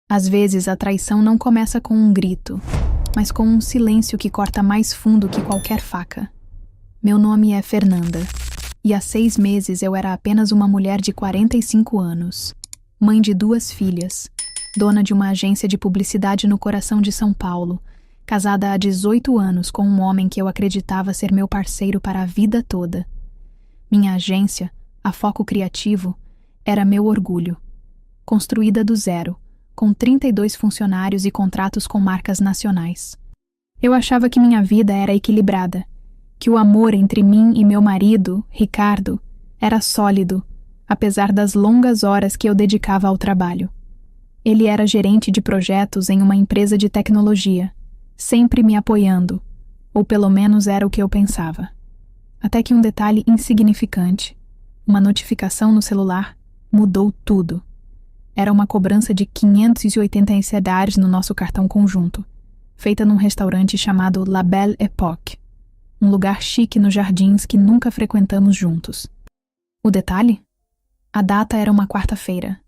Às vezes, a traição não começa com um grito, mas com um silêncio que corta mais fundo que qualquer faca. Meu nome é Fernanda, e há 6 meses eu era apenas uma mulher de 45 anos, mãe de 2 filhas, dona de uma agência de publicidade no coração de São Paulo, casada há 18 anos com um homem que eu acreditava ser meu parceiro para a vida toda. Minha agência, a Foco Criativo, era meu orgulho. Construída do zero, com 32 funcionários e contratos com marcas nacionais. Eu achava que minha vida era equilibrada, que o amor entre mim e meu marido, Ricardo, era sólido, apesar das longas horas que eu dedicava ao trabalho. Ele era gerente de projetos em uma empresa de tecnologia, sempre me apoiando, ou pelo menos era o que eu pensava. Até que um detalhe insignificante, uma notificação no celular, mudou tudo. Era uma cobrança de $587 no nosso cartão conjunto, feita num restaurante chamado La Belle Époque, um lugar chique nos Jardins que nunca frequentamos juntos. O detalhe? A data era uma quarta-feira,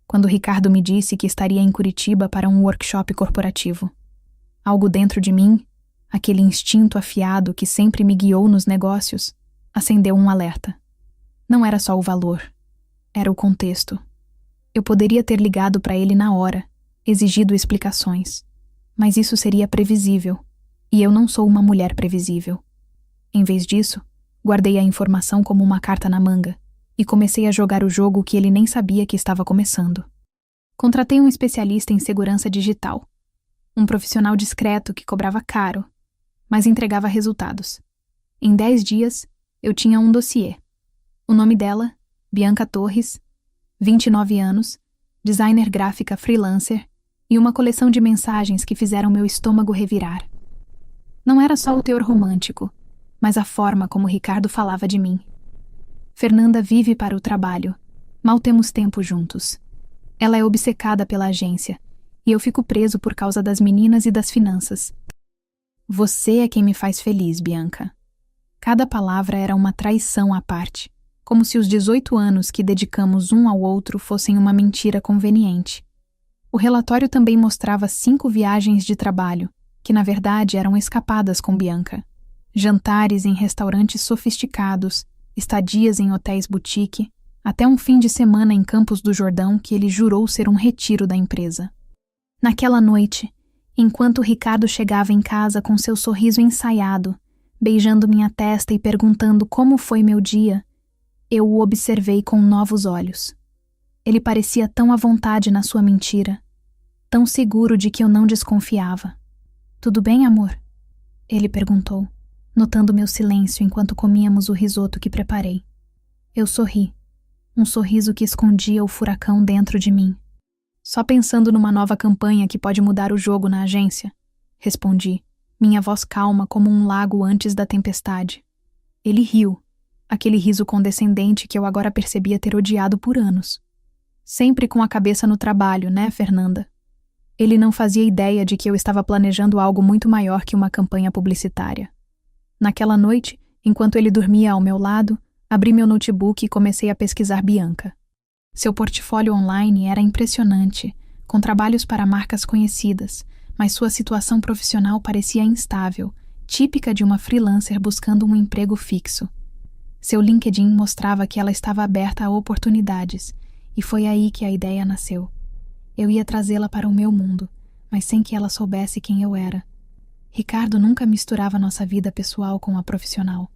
quando Ricardo me disse que estaria em Curitiba para um workshop corporativo. Algo dentro de mim, aquele instinto afiado que sempre me guiou nos negócios, acendeu um alerta. Não era só o valor, era o contexto. Eu poderia ter ligado para ele na hora, exigido explicações, mas isso seria previsível, e eu não sou uma mulher previsível. Em vez disso, guardei a informação como uma carta na manga e comecei a jogar o jogo que ele nem sabia que estava começando. Contratei um especialista em segurança digital, um profissional discreto que cobrava caro, mas entregava resultados. Em 10 dias, eu tinha um dossiê. O nome dela, Bianca Torres, 29 anos, designer gráfica freelancer e uma coleção de mensagens que fizeram meu estômago revirar. Não era só o teor romântico, mas a forma como Ricardo falava de mim. Fernanda vive para o trabalho. Mal temos tempo juntos. Ela é obcecada pela agência, e eu fico preso por causa das meninas e das finanças. Você é quem me faz feliz, Bianca. Cada palavra era uma traição à parte, como se os 18 anos que dedicamos um ao outro fossem uma mentira conveniente. O relatório também mostrava 5 viagens de trabalho, que na verdade eram escapadas com Bianca. Jantares em restaurantes sofisticados, estadias em hotéis boutique, até um fim de semana em Campos do Jordão que ele jurou ser um retiro da empresa. Naquela noite, enquanto Ricardo chegava em casa com seu sorriso ensaiado, beijando minha testa e perguntando como foi meu dia, eu o observei com novos olhos. Ele parecia tão à vontade na sua mentira, tão seguro de que eu não desconfiava. "Tudo bem, amor?" ele perguntou, notando meu silêncio enquanto comíamos o risoto que preparei. Eu sorri, um sorriso que escondia o furacão dentro de mim. "Só pensando numa nova campanha que pode mudar o jogo na agência", respondi, minha voz calma como um lago antes da tempestade. Ele riu, aquele riso condescendente que eu agora percebia ter odiado por anos. "Sempre com a cabeça no trabalho, né, Fernanda?" Ele não fazia ideia de que eu estava planejando algo muito maior que uma campanha publicitária. Naquela noite, enquanto ele dormia ao meu lado, abri meu notebook e comecei a pesquisar Bianca. Seu portfólio online era impressionante, com trabalhos para marcas conhecidas, mas sua situação profissional parecia instável, típica de uma freelancer buscando um emprego fixo. Seu LinkedIn mostrava que ela estava aberta a oportunidades, e foi aí que a ideia nasceu. Eu ia trazê-la para o meu mundo, mas sem que ela soubesse quem eu era. Ricardo nunca misturava nossa vida pessoal com a profissional.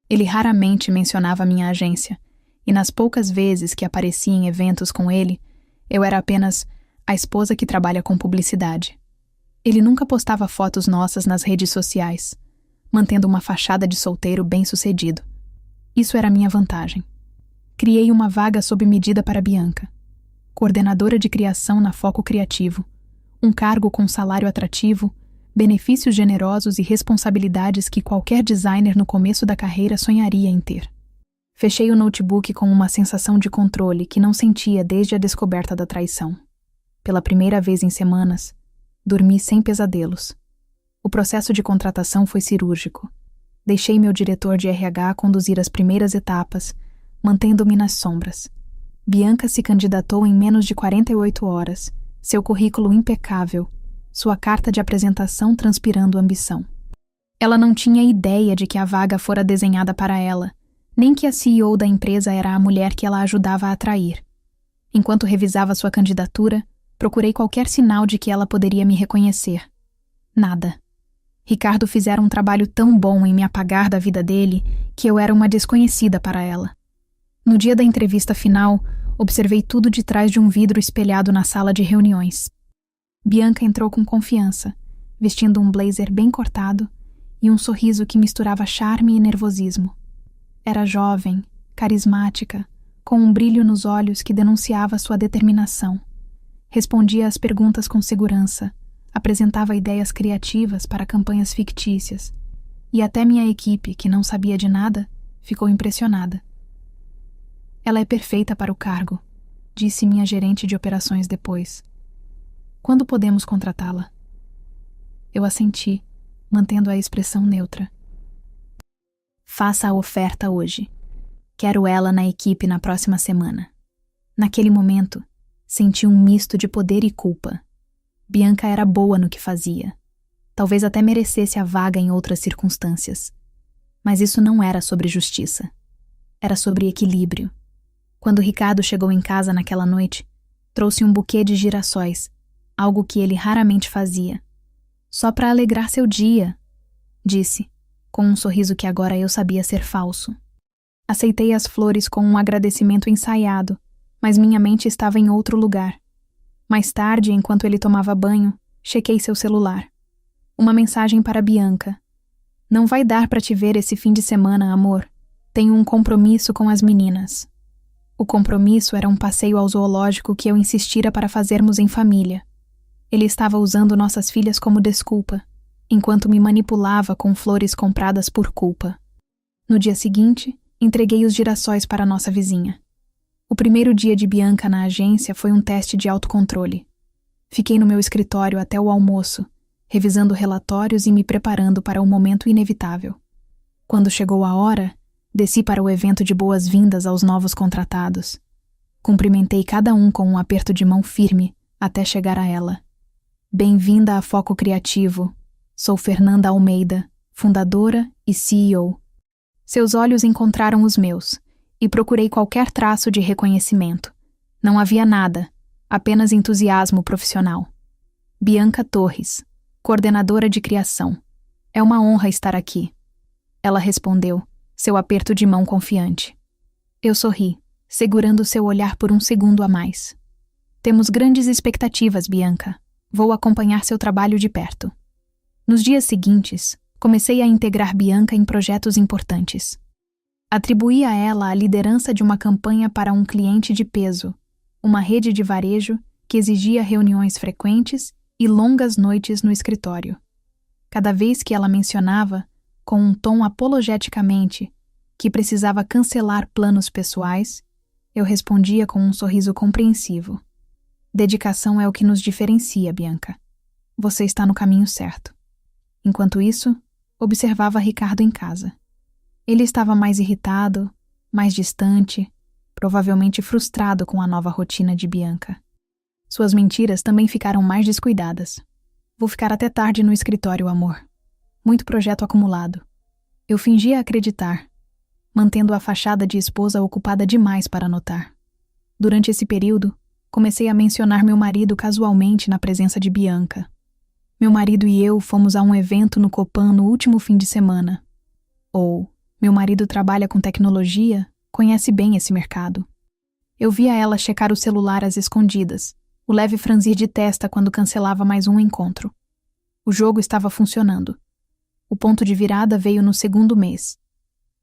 Ele raramente mencionava minha agência, e nas poucas vezes que aparecia em eventos com ele, eu era apenas a esposa que trabalha com publicidade. Ele nunca postava fotos nossas nas redes sociais, mantendo uma fachada de solteiro bem-sucedido. Isso era minha vantagem. Criei uma vaga sob medida para Bianca, coordenadora de criação na Foco Criativo, um cargo com salário atrativo, benefícios generosos e responsabilidades que qualquer designer no começo da carreira sonharia em ter. Fechei o notebook com uma sensação de controle que não sentia desde a descoberta da traição. Pela primeira vez em semanas, dormi sem pesadelos. O processo de contratação foi cirúrgico. Deixei meu diretor de RH conduzir as primeiras etapas, mantendo-me nas sombras. Bianca se candidatou em menos de 48 horas seu currículo impecável, sua carta de apresentação transpirando ambição. Ela não tinha ideia de que a vaga fora desenhada para ela, nem que a CEO da empresa era a mulher que ela ajudava a atrair. Enquanto revisava sua candidatura, procurei qualquer sinal de que ela poderia me reconhecer. Nada. Ricardo fizera um trabalho tão bom em me apagar da vida dele que eu era uma desconhecida para ela. No dia da entrevista final, observei tudo de trás de um vidro espelhado na sala de reuniões. Bianca entrou com confiança, vestindo um blazer bem cortado e um sorriso que misturava charme e nervosismo. Era jovem, carismática, com um brilho nos olhos que denunciava sua determinação. Respondia às perguntas com segurança, apresentava ideias criativas para campanhas fictícias, e até minha equipe, que não sabia de nada, ficou impressionada. Ela é perfeita para o cargo, disse minha gerente de operações depois. Quando podemos contratá-la? Eu assenti, mantendo a expressão neutra. Faça a oferta hoje. Quero ela na equipe na próxima semana. Naquele momento, senti um misto de poder e culpa. Bianca era boa no que fazia. Talvez até merecesse a vaga em outras circunstâncias. Mas isso não era sobre justiça. Era sobre equilíbrio. Quando Ricardo chegou em casa naquela noite, trouxe um buquê de girassóis, algo que ele raramente fazia. Só para alegrar seu dia, disse, com um sorriso que agora eu sabia ser falso. Aceitei as flores com um agradecimento ensaiado, mas minha mente estava em outro lugar. Mais tarde, enquanto ele tomava banho, chequei seu celular. Uma mensagem para Bianca. Não vai dar para te ver esse fim de semana, amor. Tenho um compromisso com as meninas. O compromisso era um passeio ao zoológico que eu insistira para fazermos em família. Ele estava usando nossas filhas como desculpa, enquanto me manipulava com flores compradas por culpa. No dia seguinte, entreguei os girassóis para nossa vizinha. O primeiro dia de Bianca na agência foi um teste de autocontrole. Fiquei no meu escritório até o almoço, revisando relatórios e me preparando para o momento inevitável. Quando chegou a hora, desci para o evento de boas-vindas aos novos contratados. Cumprimentei cada um com um aperto de mão firme até chegar a ela. Bem-vinda a Foco Criativo. Sou Fernanda Almeida, fundadora e CEO. Seus olhos encontraram os meus, e procurei qualquer traço de reconhecimento. Não havia nada, apenas entusiasmo profissional. Bianca Torres, coordenadora de criação. É uma honra estar aqui. Ela respondeu, seu aperto de mão confiante. Eu sorri, segurando seu olhar por um segundo a mais. Temos grandes expectativas, Bianca. Vou acompanhar seu trabalho de perto. Nos dias seguintes, comecei a integrar Bianca em projetos importantes. Atribuí a ela a liderança de uma campanha para um cliente de peso, uma rede de varejo que exigia reuniões frequentes e longas noites no escritório. Cada vez que ela mencionava, com um tom apologeticamente, que precisava cancelar planos pessoais, eu respondia com um sorriso compreensivo. Dedicação é o que nos diferencia, Bianca. Você está no caminho certo. Enquanto isso, observava Ricardo em casa. Ele estava mais irritado, mais distante, provavelmente frustrado com a nova rotina de Bianca. Suas mentiras também ficaram mais descuidadas. Vou ficar até tarde no escritório, amor. Muito projeto acumulado. Eu fingia acreditar, mantendo a fachada de esposa ocupada demais para notar. Durante esse período, comecei a mencionar meu marido casualmente na presença de Bianca. Meu marido e eu fomos a um evento no Copan no último fim de semana. Ou, meu marido trabalha com tecnologia, conhece bem esse mercado. Eu via ela checar o celular às escondidas, o leve franzir de testa quando cancelava mais um encontro. O jogo estava funcionando. O ponto de virada veio no segundo mês.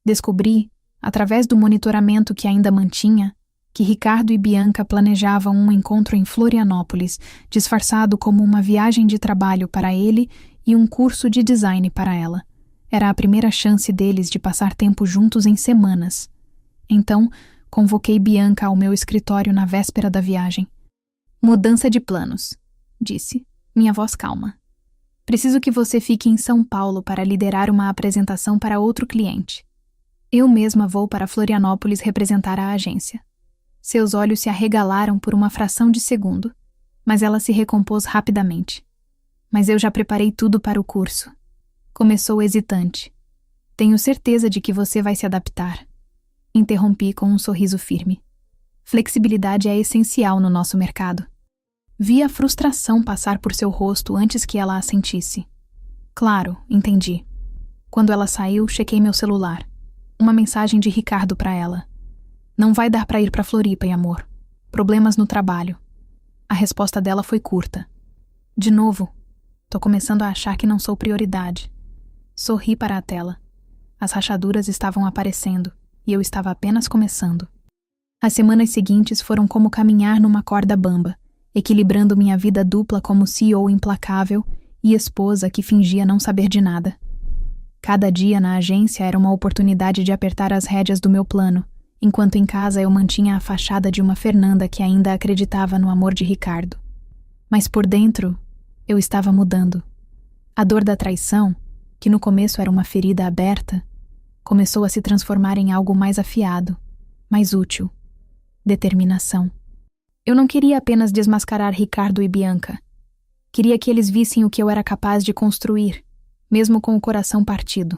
Descobri, através do monitoramento que ainda mantinha, que Ricardo e Bianca planejavam um encontro em Florianópolis, disfarçado como uma viagem de trabalho para ele e um curso de design para ela. Era a primeira chance deles de passar tempo juntos em semanas. Então, convoquei Bianca ao meu escritório na véspera da viagem. Mudança de planos, disse, minha voz calma. Preciso que você fique em São Paulo para liderar uma apresentação para outro cliente. Eu mesma vou para Florianópolis representar a agência. Seus olhos se arregalaram por uma fração de segundo, Mas ela se recompôs rapidamente. Mas eu já preparei tudo para o curso. Começou hesitante. Tenho certeza de que você vai se adaptar. Interrompi com um sorriso firme. Flexibilidade é essencial no nosso mercado. Vi a frustração passar por seu rosto antes que ela a sentisse. Claro, entendi. Quando ela saiu, chequei meu celular. Uma mensagem de Ricardo para ela. Não vai dar para ir para Floripa, amor. Problemas no trabalho. A resposta dela foi curta. De novo, tô começando a achar que não sou prioridade. Sorri para a tela. As rachaduras estavam aparecendo e eu estava apenas começando. As semanas seguintes foram como caminhar numa corda bamba, equilibrando minha vida dupla como CEO implacável e esposa que fingia não saber de nada. Cada dia na agência era uma oportunidade de apertar as rédeas do meu plano, enquanto em casa eu mantinha a fachada de uma Fernanda que ainda acreditava no amor de Ricardo. Mas por dentro, eu estava mudando. A dor da traição, que no começo era uma ferida aberta, começou a se transformar em algo mais afiado, mais útil. Determinação. Eu não queria apenas desmascarar Ricardo e Bianca. Queria que eles vissem o que eu era capaz de construir, mesmo com o coração partido.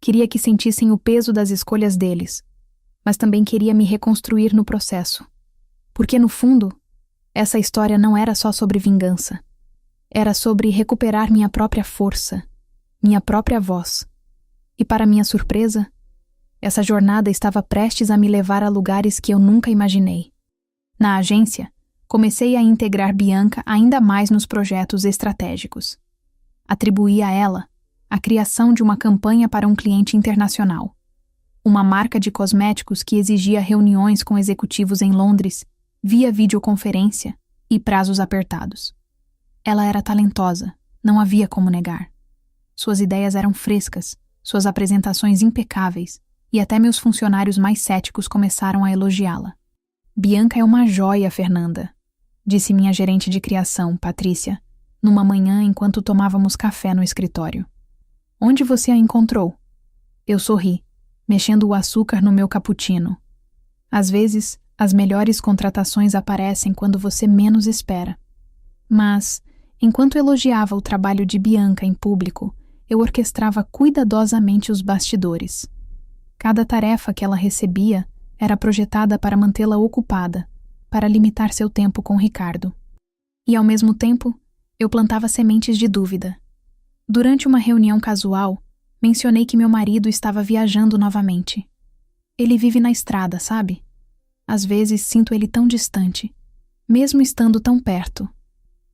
Queria que sentissem o peso das escolhas deles, mas também queria me reconstruir no processo. Porque, no fundo, essa história não era só sobre vingança. Era sobre recuperar minha própria força, minha própria voz. E, para minha surpresa, essa jornada estava prestes a me levar a lugares que eu nunca imaginei. Na agência, comecei a integrar Bianca ainda mais nos projetos estratégicos. Atribuí a ela a criação de uma campanha para um cliente internacional. Uma marca de cosméticos que exigia reuniões com executivos em Londres, via videoconferência e prazos apertados. Ela era talentosa, não havia como negar. Suas ideias eram frescas, suas apresentações impecáveis, e até meus funcionários mais céticos começaram a elogiá-la. Bianca é uma joia, Fernanda, disse minha gerente de criação, Patrícia, numa manhã enquanto tomávamos café no escritório. Onde você a encontrou? Eu sorri, mexendo o açúcar no meu cappuccino. Às vezes, as melhores contratações aparecem quando você menos espera. Mas, enquanto elogiava o trabalho de Bianca em público, eu orquestrava cuidadosamente os bastidores. Cada tarefa que ela recebia era projetada para mantê-la ocupada, para limitar seu tempo com Ricardo. E, ao mesmo tempo, eu plantava sementes de dúvida. Durante uma reunião casual, mencionei que meu marido estava viajando novamente. Ele vive na estrada, sabe? Às vezes sinto ele tão distante, mesmo estando tão perto.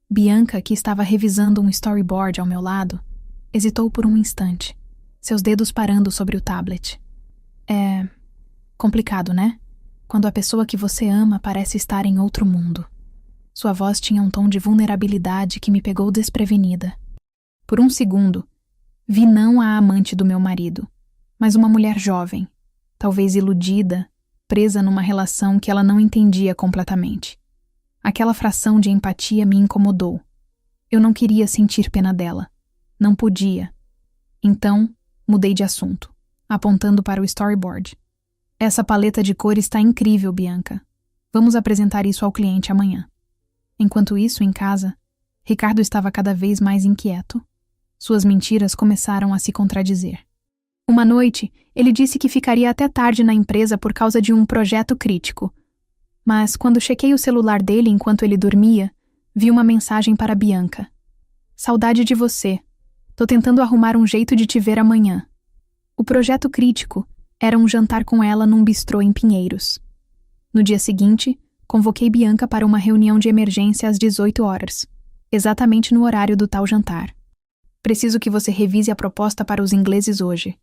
Bianca, que estava revisando um storyboard ao meu lado, hesitou por um instante, seus dedos parando sobre o tablet. É complicado, né? Quando a pessoa que você ama parece estar em outro mundo. Sua voz tinha um tom de vulnerabilidade que me pegou desprevenida. Por um segundo, vi não a amante do meu marido, mas uma mulher jovem, talvez iludida, presa numa relação que ela não entendia completamente. Aquela fração de empatia me incomodou. Eu não queria sentir pena dela. Não podia. Então, mudei de assunto, apontando para o storyboard. Essa paleta de cor está incrível, Bianca. Vamos apresentar isso ao cliente amanhã. Enquanto isso, em casa, Ricardo estava cada vez mais inquieto. Suas mentiras começaram a se contradizer. Uma noite, ele disse que ficaria até tarde na empresa por causa de um projeto crítico. Mas, quando chequei o celular dele enquanto ele dormia, vi uma mensagem para Bianca. Saudade de você. Tô tentando arrumar um jeito de te ver amanhã. O projeto crítico era um jantar com ela num bistrô em Pinheiros. No dia seguinte, convoquei Bianca para uma reunião de emergência às 18 horas, exatamente no horário do tal jantar. Preciso que você revise a proposta para os ingleses hoje,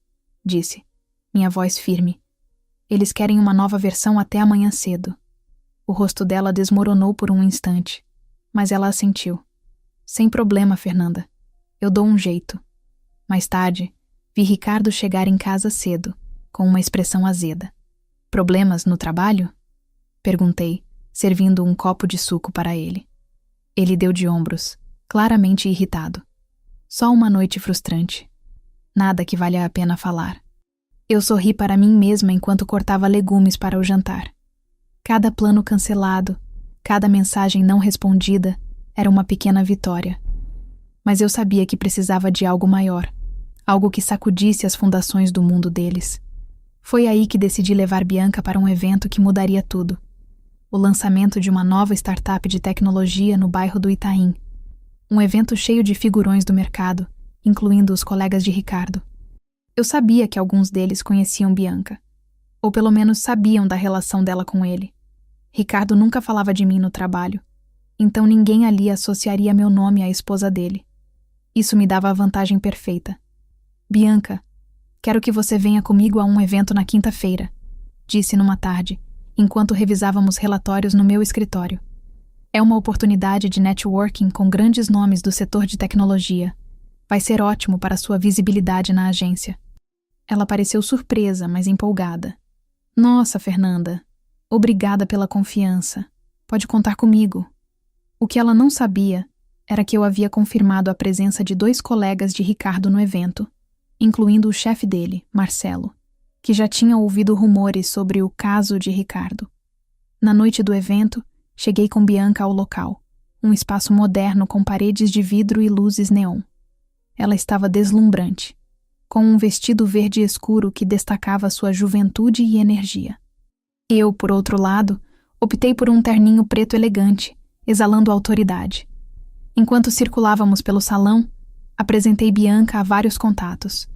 disse, minha voz firme. Eles querem uma nova versão até amanhã cedo. O rosto dela desmoronou por um instante, mas ela assentiu. Sem problema, Fernanda. Eu dou um jeito. Mais tarde, vi Ricardo chegar em casa cedo, com uma expressão azeda. Problemas no trabalho? Perguntei, servindo um copo de suco para ele. Ele deu de ombros, claramente irritado. Só uma noite frustrante. Nada que valha a pena falar. Eu sorri para mim mesma enquanto cortava legumes para o jantar. Cada plano cancelado, cada mensagem não respondida, era uma pequena vitória. Mas eu sabia que precisava de algo maior, algo que sacudisse as fundações do mundo deles. Foi aí que decidi levar Bianca para um evento que mudaria tudo. O lançamento de uma nova startup de tecnologia no bairro do Itaim. Um evento cheio de figurões do mercado, incluindo os colegas de Ricardo. Eu sabia que alguns deles conheciam Bianca, ou pelo menos sabiam da relação dela com ele. Ricardo nunca falava de mim no trabalho, então ninguém ali associaria meu nome à esposa dele. Isso me dava a vantagem perfeita. Bianca, quero que você venha comigo a um evento na quinta-feira, disse numa tarde, enquanto revisávamos relatórios no meu escritório. É uma oportunidade de networking com grandes nomes do setor de tecnologia. Vai ser ótimo para sua visibilidade na agência. Ela pareceu surpresa, mas empolgada. Nossa, Fernanda, obrigada pela confiança. Pode contar comigo. O que ela não sabia era que eu havia confirmado a presença de 2 colegas de Ricardo no evento, incluindo o chefe dele, Marcelo, que já tinha ouvido rumores sobre o caso de Ricardo. Na noite do evento, cheguei com Bianca ao local, um espaço moderno com paredes de vidro e luzes neon. Ela estava deslumbrante, com um vestido verde escuro que destacava sua juventude e energia. Eu, por outro lado, optei por um terninho preto elegante, exalando autoridade. Enquanto circulávamos pelo salão, apresentei Bianca a vários contatos,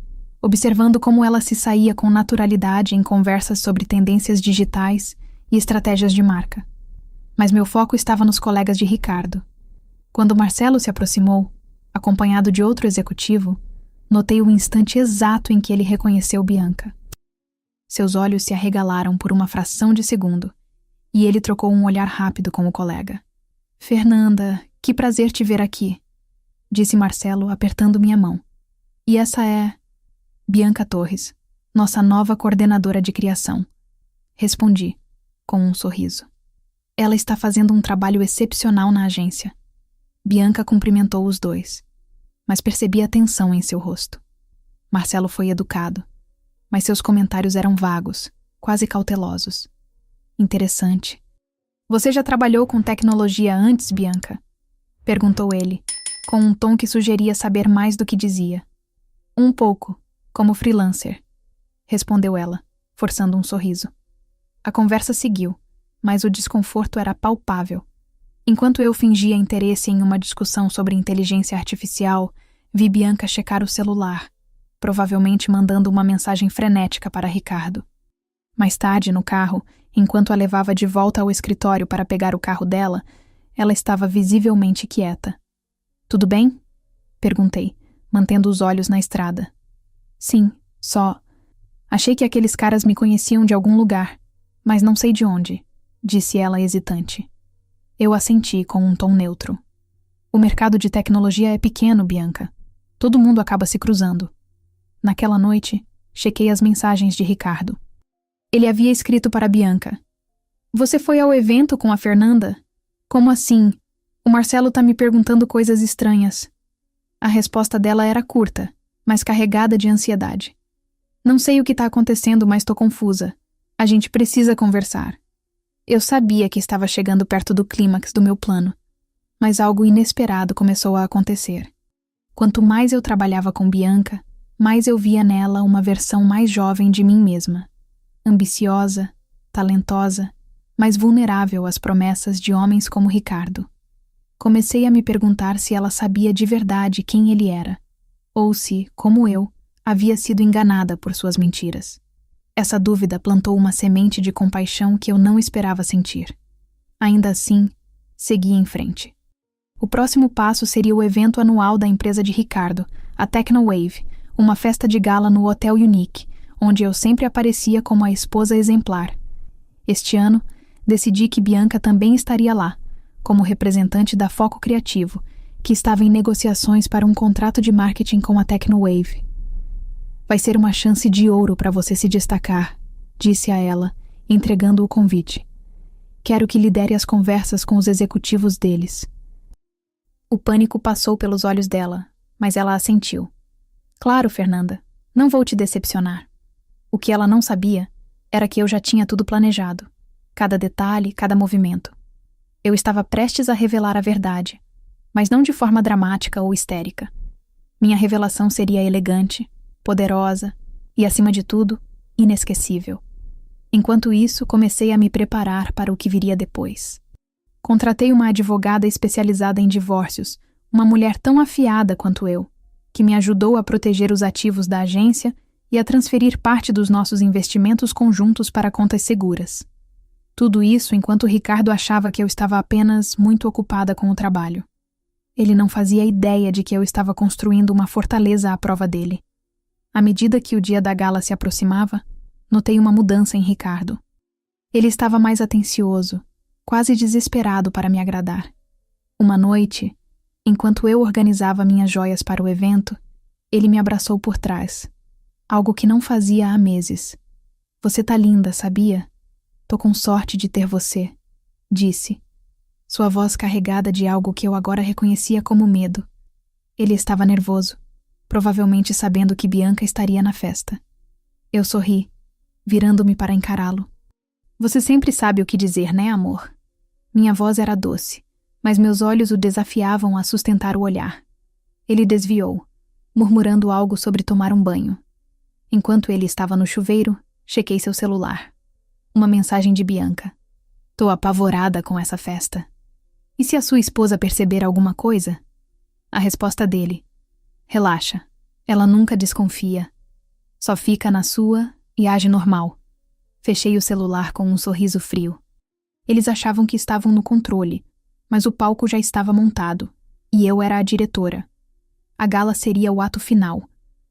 observando como ela se saía com naturalidade em conversas sobre tendências digitais e estratégias de marca. Mas meu foco estava nos colegas de Ricardo. Quando Marcelo se aproximou, acompanhado de outro executivo, notei o instante exato em que ele reconheceu Bianca. Seus olhos se arregalaram por uma fração de segundo, e ele trocou um olhar rápido com o colega. Fernanda, que prazer te ver aqui, disse Marcelo, apertando minha mão. E essa é Bianca Torres, nossa nova coordenadora de criação. Respondi, com um sorriso. Ela está fazendo um trabalho excepcional na agência. Bianca cumprimentou os 2, mas percebi a tensão em seu rosto. Marcelo foi educado, mas seus comentários eram vagos, quase cautelosos. Interessante. Você já trabalhou com tecnologia antes, Bianca? Perguntou ele, com um tom que sugeria saber mais do que dizia. Um pouco, como freelancer, respondeu ela, forçando um sorriso. A conversa seguiu, mas o desconforto era palpável. Enquanto eu fingia interesse em uma discussão sobre inteligência artificial, vi Bianca checar o celular, provavelmente mandando uma mensagem frenética para Ricardo. Mais tarde, no carro, enquanto a levava de volta ao escritório para pegar o carro dela, ela estava visivelmente quieta. Tudo bem? Perguntei, mantendo os olhos na estrada. Sim, só. Achei que aqueles caras me conheciam de algum lugar, mas não sei de onde, disse ela hesitante. Eu assenti com um tom neutro. O mercado de tecnologia é pequeno, Bianca. Todo mundo acaba se cruzando. Naquela noite, chequei as mensagens de Ricardo. Ele havia escrito para Bianca. Você foi ao evento com a Fernanda? Como assim? O Marcelo tá me perguntando coisas estranhas. A resposta dela era curta, mas carregada de ansiedade. Não sei o que tá acontecendo, mas tô confusa. A gente precisa conversar. Eu sabia que estava chegando perto do clímax do meu plano, mas algo inesperado começou a acontecer. Quanto mais eu trabalhava com Bianca, mais eu via nela uma versão mais jovem de mim mesma. Ambiciosa, talentosa, mas vulnerável às promessas de homens como Ricardo. Comecei a me perguntar se ela sabia de verdade quem ele era, ou se, como eu, havia sido enganada por suas mentiras. Essa dúvida plantou uma semente de compaixão que eu não esperava sentir. Ainda assim, segui em frente. O próximo passo seria o evento anual da empresa de Ricardo, a Technowave, uma festa de gala no Hotel Unique, onde eu sempre aparecia como a esposa exemplar. Este ano, decidi que Bianca também estaria lá, como representante da Foco Criativo, que estava em negociações para um contrato de marketing com a Technowave. Vai ser uma chance de ouro para você se destacar, disse a ela, entregando o convite. Quero que lidere as conversas com os executivos deles. O pânico passou pelos olhos dela, mas ela assentiu. Claro, Fernanda, não vou te decepcionar. O que ela não sabia era que eu já tinha tudo planejado. Cada detalhe, cada movimento. Eu estava prestes a revelar a verdade, mas não de forma dramática ou histérica. Minha revelação seria elegante, poderosa e, acima de tudo, inesquecível. Enquanto isso, comecei a me preparar para o que viria depois. Contratei uma advogada especializada em divórcios, uma mulher tão afiada quanto eu, que me ajudou a proteger os ativos da agência e a transferir parte dos nossos investimentos conjuntos para contas seguras. Tudo isso enquanto Ricardo achava que eu estava apenas muito ocupada com o trabalho. Ele não fazia ideia de que eu estava construindo uma fortaleza à prova dele. À medida que o dia da gala se aproximava, notei uma mudança em Ricardo. Ele estava mais atencioso, quase desesperado para me agradar. Uma noite, enquanto eu organizava minhas joias para o evento, ele me abraçou por trás. Algo que não fazia há meses. "Você tá linda, sabia? Tô com sorte de ter você", disse. Sua voz carregada de algo que eu agora reconhecia como medo. Ele estava nervoso, provavelmente sabendo que Bianca estaria na festa. Eu sorri, virando-me para encará-lo. "Você sempre sabe o que dizer, né, amor?" Minha voz era doce, mas meus olhos o desafiavam a sustentar o olhar. Ele desviou, murmurando algo sobre tomar um banho. Enquanto ele estava no chuveiro, chequei seu celular. Uma mensagem de Bianca. "Tô apavorada com essa festa. E se a sua esposa perceber alguma coisa?" A resposta dele. "Relaxa, ela nunca desconfia. Só fica na sua e age normal." Fechei o celular com um sorriso frio. Eles achavam que estavam no controle, mas o palco já estava montado, e eu era a diretora. A gala seria o ato final,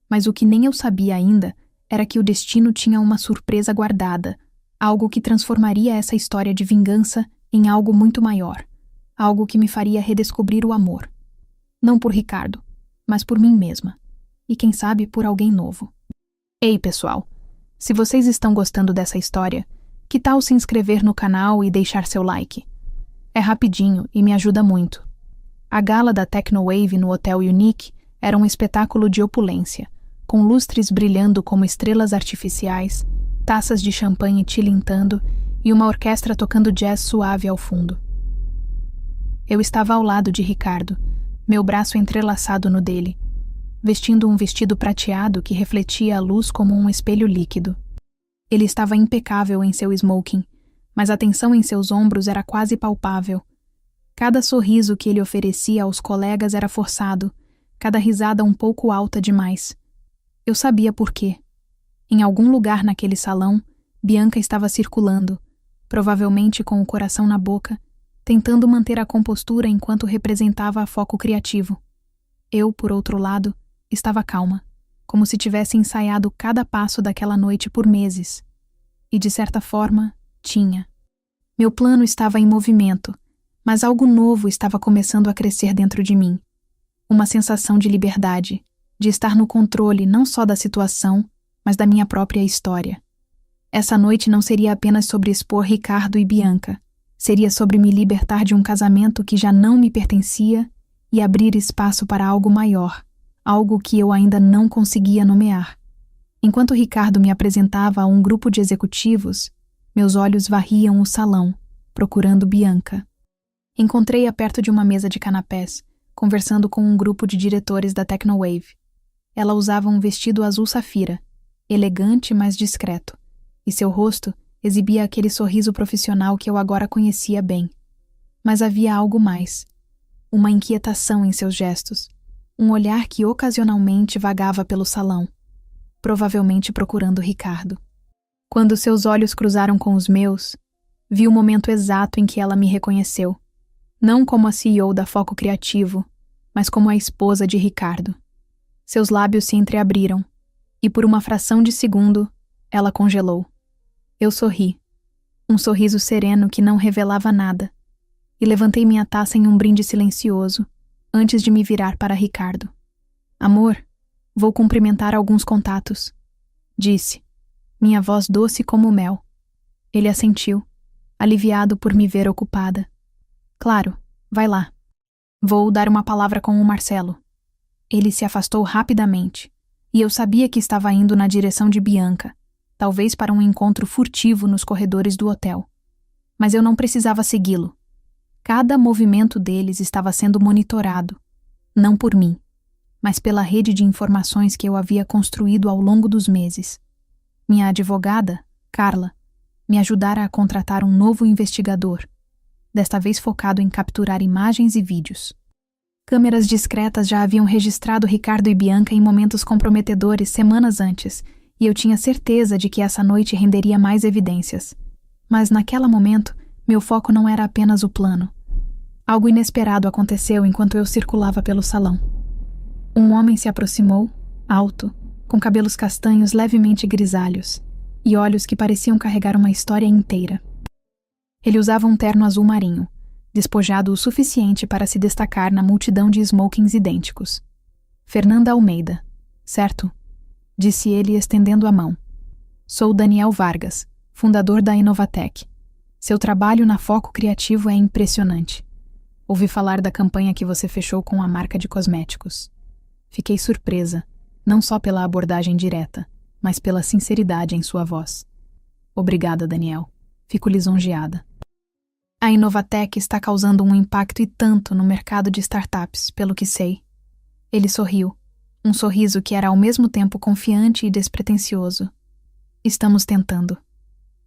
mas o que nem eu sabia ainda era que o destino tinha uma surpresa guardada, algo que transformaria essa história de vingança em algo muito maior, algo que me faria redescobrir o amor. Não por Ricardo, mas por mim mesma, e quem sabe por alguém novo. Ei, pessoal, se vocês estão gostando dessa história, que tal se inscrever no canal e deixar seu like? É rapidinho e me ajuda muito. A gala da Technowave no Hotel Unique era um espetáculo de opulência, com lustres brilhando como estrelas artificiais, taças de champanhe tilintando e uma orquestra tocando jazz suave ao fundo. Eu estava ao lado de Ricardo, meu braço entrelaçado no dele, vestindo um vestido prateado que refletia a luz como um espelho líquido. Ele estava impecável em seu smoking, mas a tensão em seus ombros era quase palpável. Cada sorriso que ele oferecia aos colegas era forçado, cada risada um pouco alta demais. Eu sabia por quê. Em algum lugar naquele salão, Bianca estava circulando, provavelmente com o coração na boca, tentando manter a compostura enquanto representava a foco criativo. Eu, por outro lado, estava calma, como se tivesse ensaiado cada passo daquela noite por meses. E, de certa forma, tinha. Meu plano estava em movimento, mas algo novo estava começando a crescer dentro de mim. Uma sensação de liberdade, de estar no controle não só da situação, mas da minha própria história. Essa noite não seria apenas sobre expor Ricardo e Bianca. Seria sobre me libertar de um casamento que já não me pertencia e abrir espaço para algo maior, algo que eu ainda não conseguia nomear. Enquanto Ricardo me apresentava a um grupo de executivos, meus olhos varriam o salão, procurando Bianca. Encontrei-a perto de uma mesa de canapés, conversando com um grupo de diretores da Technowave. Ela usava um vestido azul safira, elegante mas discreto, e seu rosto exibia aquele sorriso profissional que eu agora conhecia bem. Mas havia algo mais. Uma inquietação em seus gestos, um olhar que ocasionalmente vagava pelo salão, provavelmente procurando Ricardo. Quando seus olhos cruzaram com os meus, vi o momento exato em que ela me reconheceu, não como a CEO da Foco Criativo, mas como a esposa de Ricardo. Seus lábios se entreabriram, e por uma fração de segundo, ela congelou. Eu sorri, um sorriso sereno que não revelava nada, e levantei minha taça em um brinde silencioso, antes de me virar para Ricardo. "Amor, vou cumprimentar alguns contatos", disse, minha voz doce como mel. Ele assentiu, aliviado por me ver ocupada. "Claro, vai lá. Vou dar uma palavra com o Marcelo." Ele se afastou rapidamente, e eu sabia que estava indo na direção de Bianca, talvez para um encontro furtivo nos corredores do hotel. Mas eu não precisava segui-lo. Cada movimento deles estava sendo monitorado, não por mim, mas pela rede de informações que eu havia construído ao longo dos meses. Minha advogada, Carla, me ajudara a contratar um novo investigador, desta vez focado em capturar imagens e vídeos. Câmeras discretas já haviam registrado Ricardo e Bianca em momentos comprometedores semanas antes, e eu tinha certeza de que essa noite renderia mais evidências. Mas naquele momento, meu foco não era apenas o plano. Algo inesperado aconteceu enquanto eu circulava pelo salão. Um homem se aproximou, alto, com cabelos castanhos levemente grisalhos e olhos que pareciam carregar uma história inteira. Ele usava um terno azul marinho, despojado o suficiente para se destacar na multidão de smokings idênticos. Fernanda Almeida, certo? Disse ele estendendo a mão. Sou Daniel Vargas, fundador da Inovatec. Seu trabalho na Foco Criativo é impressionante. Ouvi falar da campanha que você fechou com a marca de cosméticos. Fiquei surpresa, não só pela abordagem direta, mas pela sinceridade em sua voz. Obrigada, Daniel. Fico lisonjeada. A Inovatec está causando um impacto e tanto no mercado de startups, pelo que sei. Ele sorriu, um sorriso que era ao mesmo tempo confiante e despretensioso. Estamos tentando.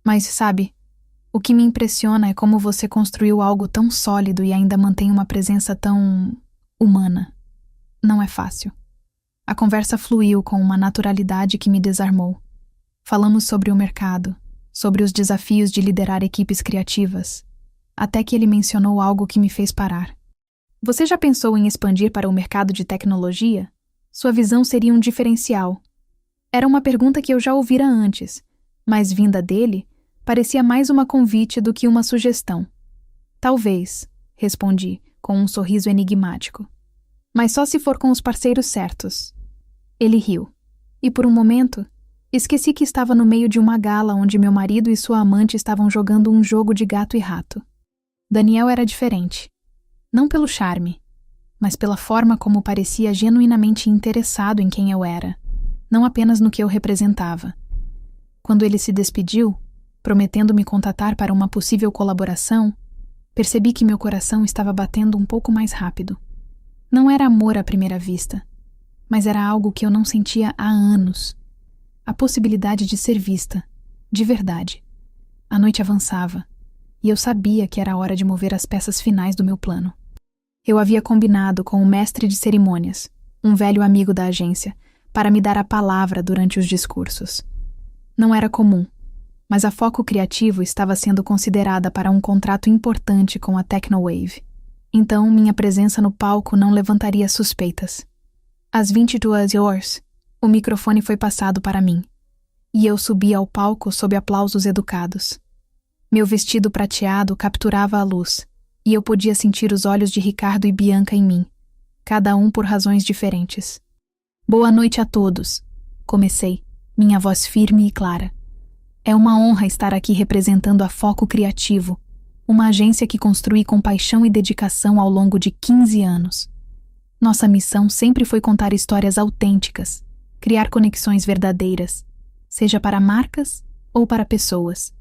Mas, sabe, o que me impressiona é como você construiu algo tão sólido e ainda mantém uma presença tão humana. Não é fácil. A conversa fluiu com uma naturalidade que me desarmou. Falamos sobre o mercado, sobre os desafios de liderar equipes criativas, até que ele mencionou algo que me fez parar. Você já pensou em expandir para o mercado de tecnologia? Sua visão seria um diferencial. Era uma pergunta que eu já ouvira antes, mas vinda dele, parecia mais uma convite do que uma sugestão. Talvez, respondi, com um sorriso enigmático. Mas só se for com os parceiros certos. Ele riu. E por um momento, esqueci que estava no meio de uma gala onde meu marido e sua amante estavam jogando um jogo de gato e rato. Daniel era diferente. Não pelo charme, mas pela forma como parecia genuinamente interessado em quem eu era, não apenas no que eu representava. Quando ele se despediu, prometendo me contatar para uma possível colaboração, percebi que meu coração estava batendo um pouco mais rápido. Não era amor à primeira vista, mas era algo que eu não sentia há anos. A possibilidade de ser vista, de verdade. A noite avançava, e eu sabia que era a hora de mover as peças finais do meu plano. Eu havia combinado com o mestre de cerimônias, um velho amigo da agência, para me dar a palavra durante os discursos. Não era comum, mas a Foco Criativo estava sendo considerada para um contrato importante com a Technowave. Então, minha presença no palco não levantaria suspeitas. Às 22 horas, o microfone foi passado para mim, e eu subi ao palco sob aplausos educados. Meu vestido prateado capturava a luz, e eu podia sentir os olhos de Ricardo e Bianca em mim, cada um por razões diferentes. Boa noite a todos, comecei, minha voz firme e clara. É uma honra estar aqui representando a Foco Criativo, uma agência que construí com paixão e dedicação ao longo de 15 anos. Nossa missão sempre foi contar histórias autênticas, criar conexões verdadeiras, seja para marcas ou para pessoas.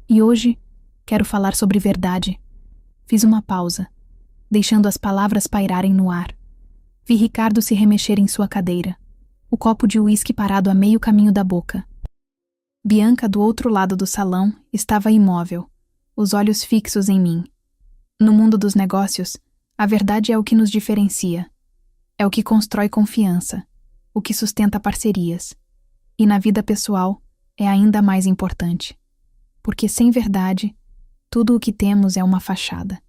E hoje, quero falar sobre verdade. Fiz uma pausa, deixando as palavras pairarem no ar. Vi Ricardo se remexer em sua cadeira, o copo de uísque parado a meio caminho da boca. Bianca, do outro lado do salão, estava imóvel, os olhos fixos em mim. No mundo dos negócios, a verdade é o que nos diferencia. É o que constrói confiança, o que sustenta parcerias. E na vida pessoal, é ainda mais importante. Porque sem verdade, tudo o que temos é uma fachada.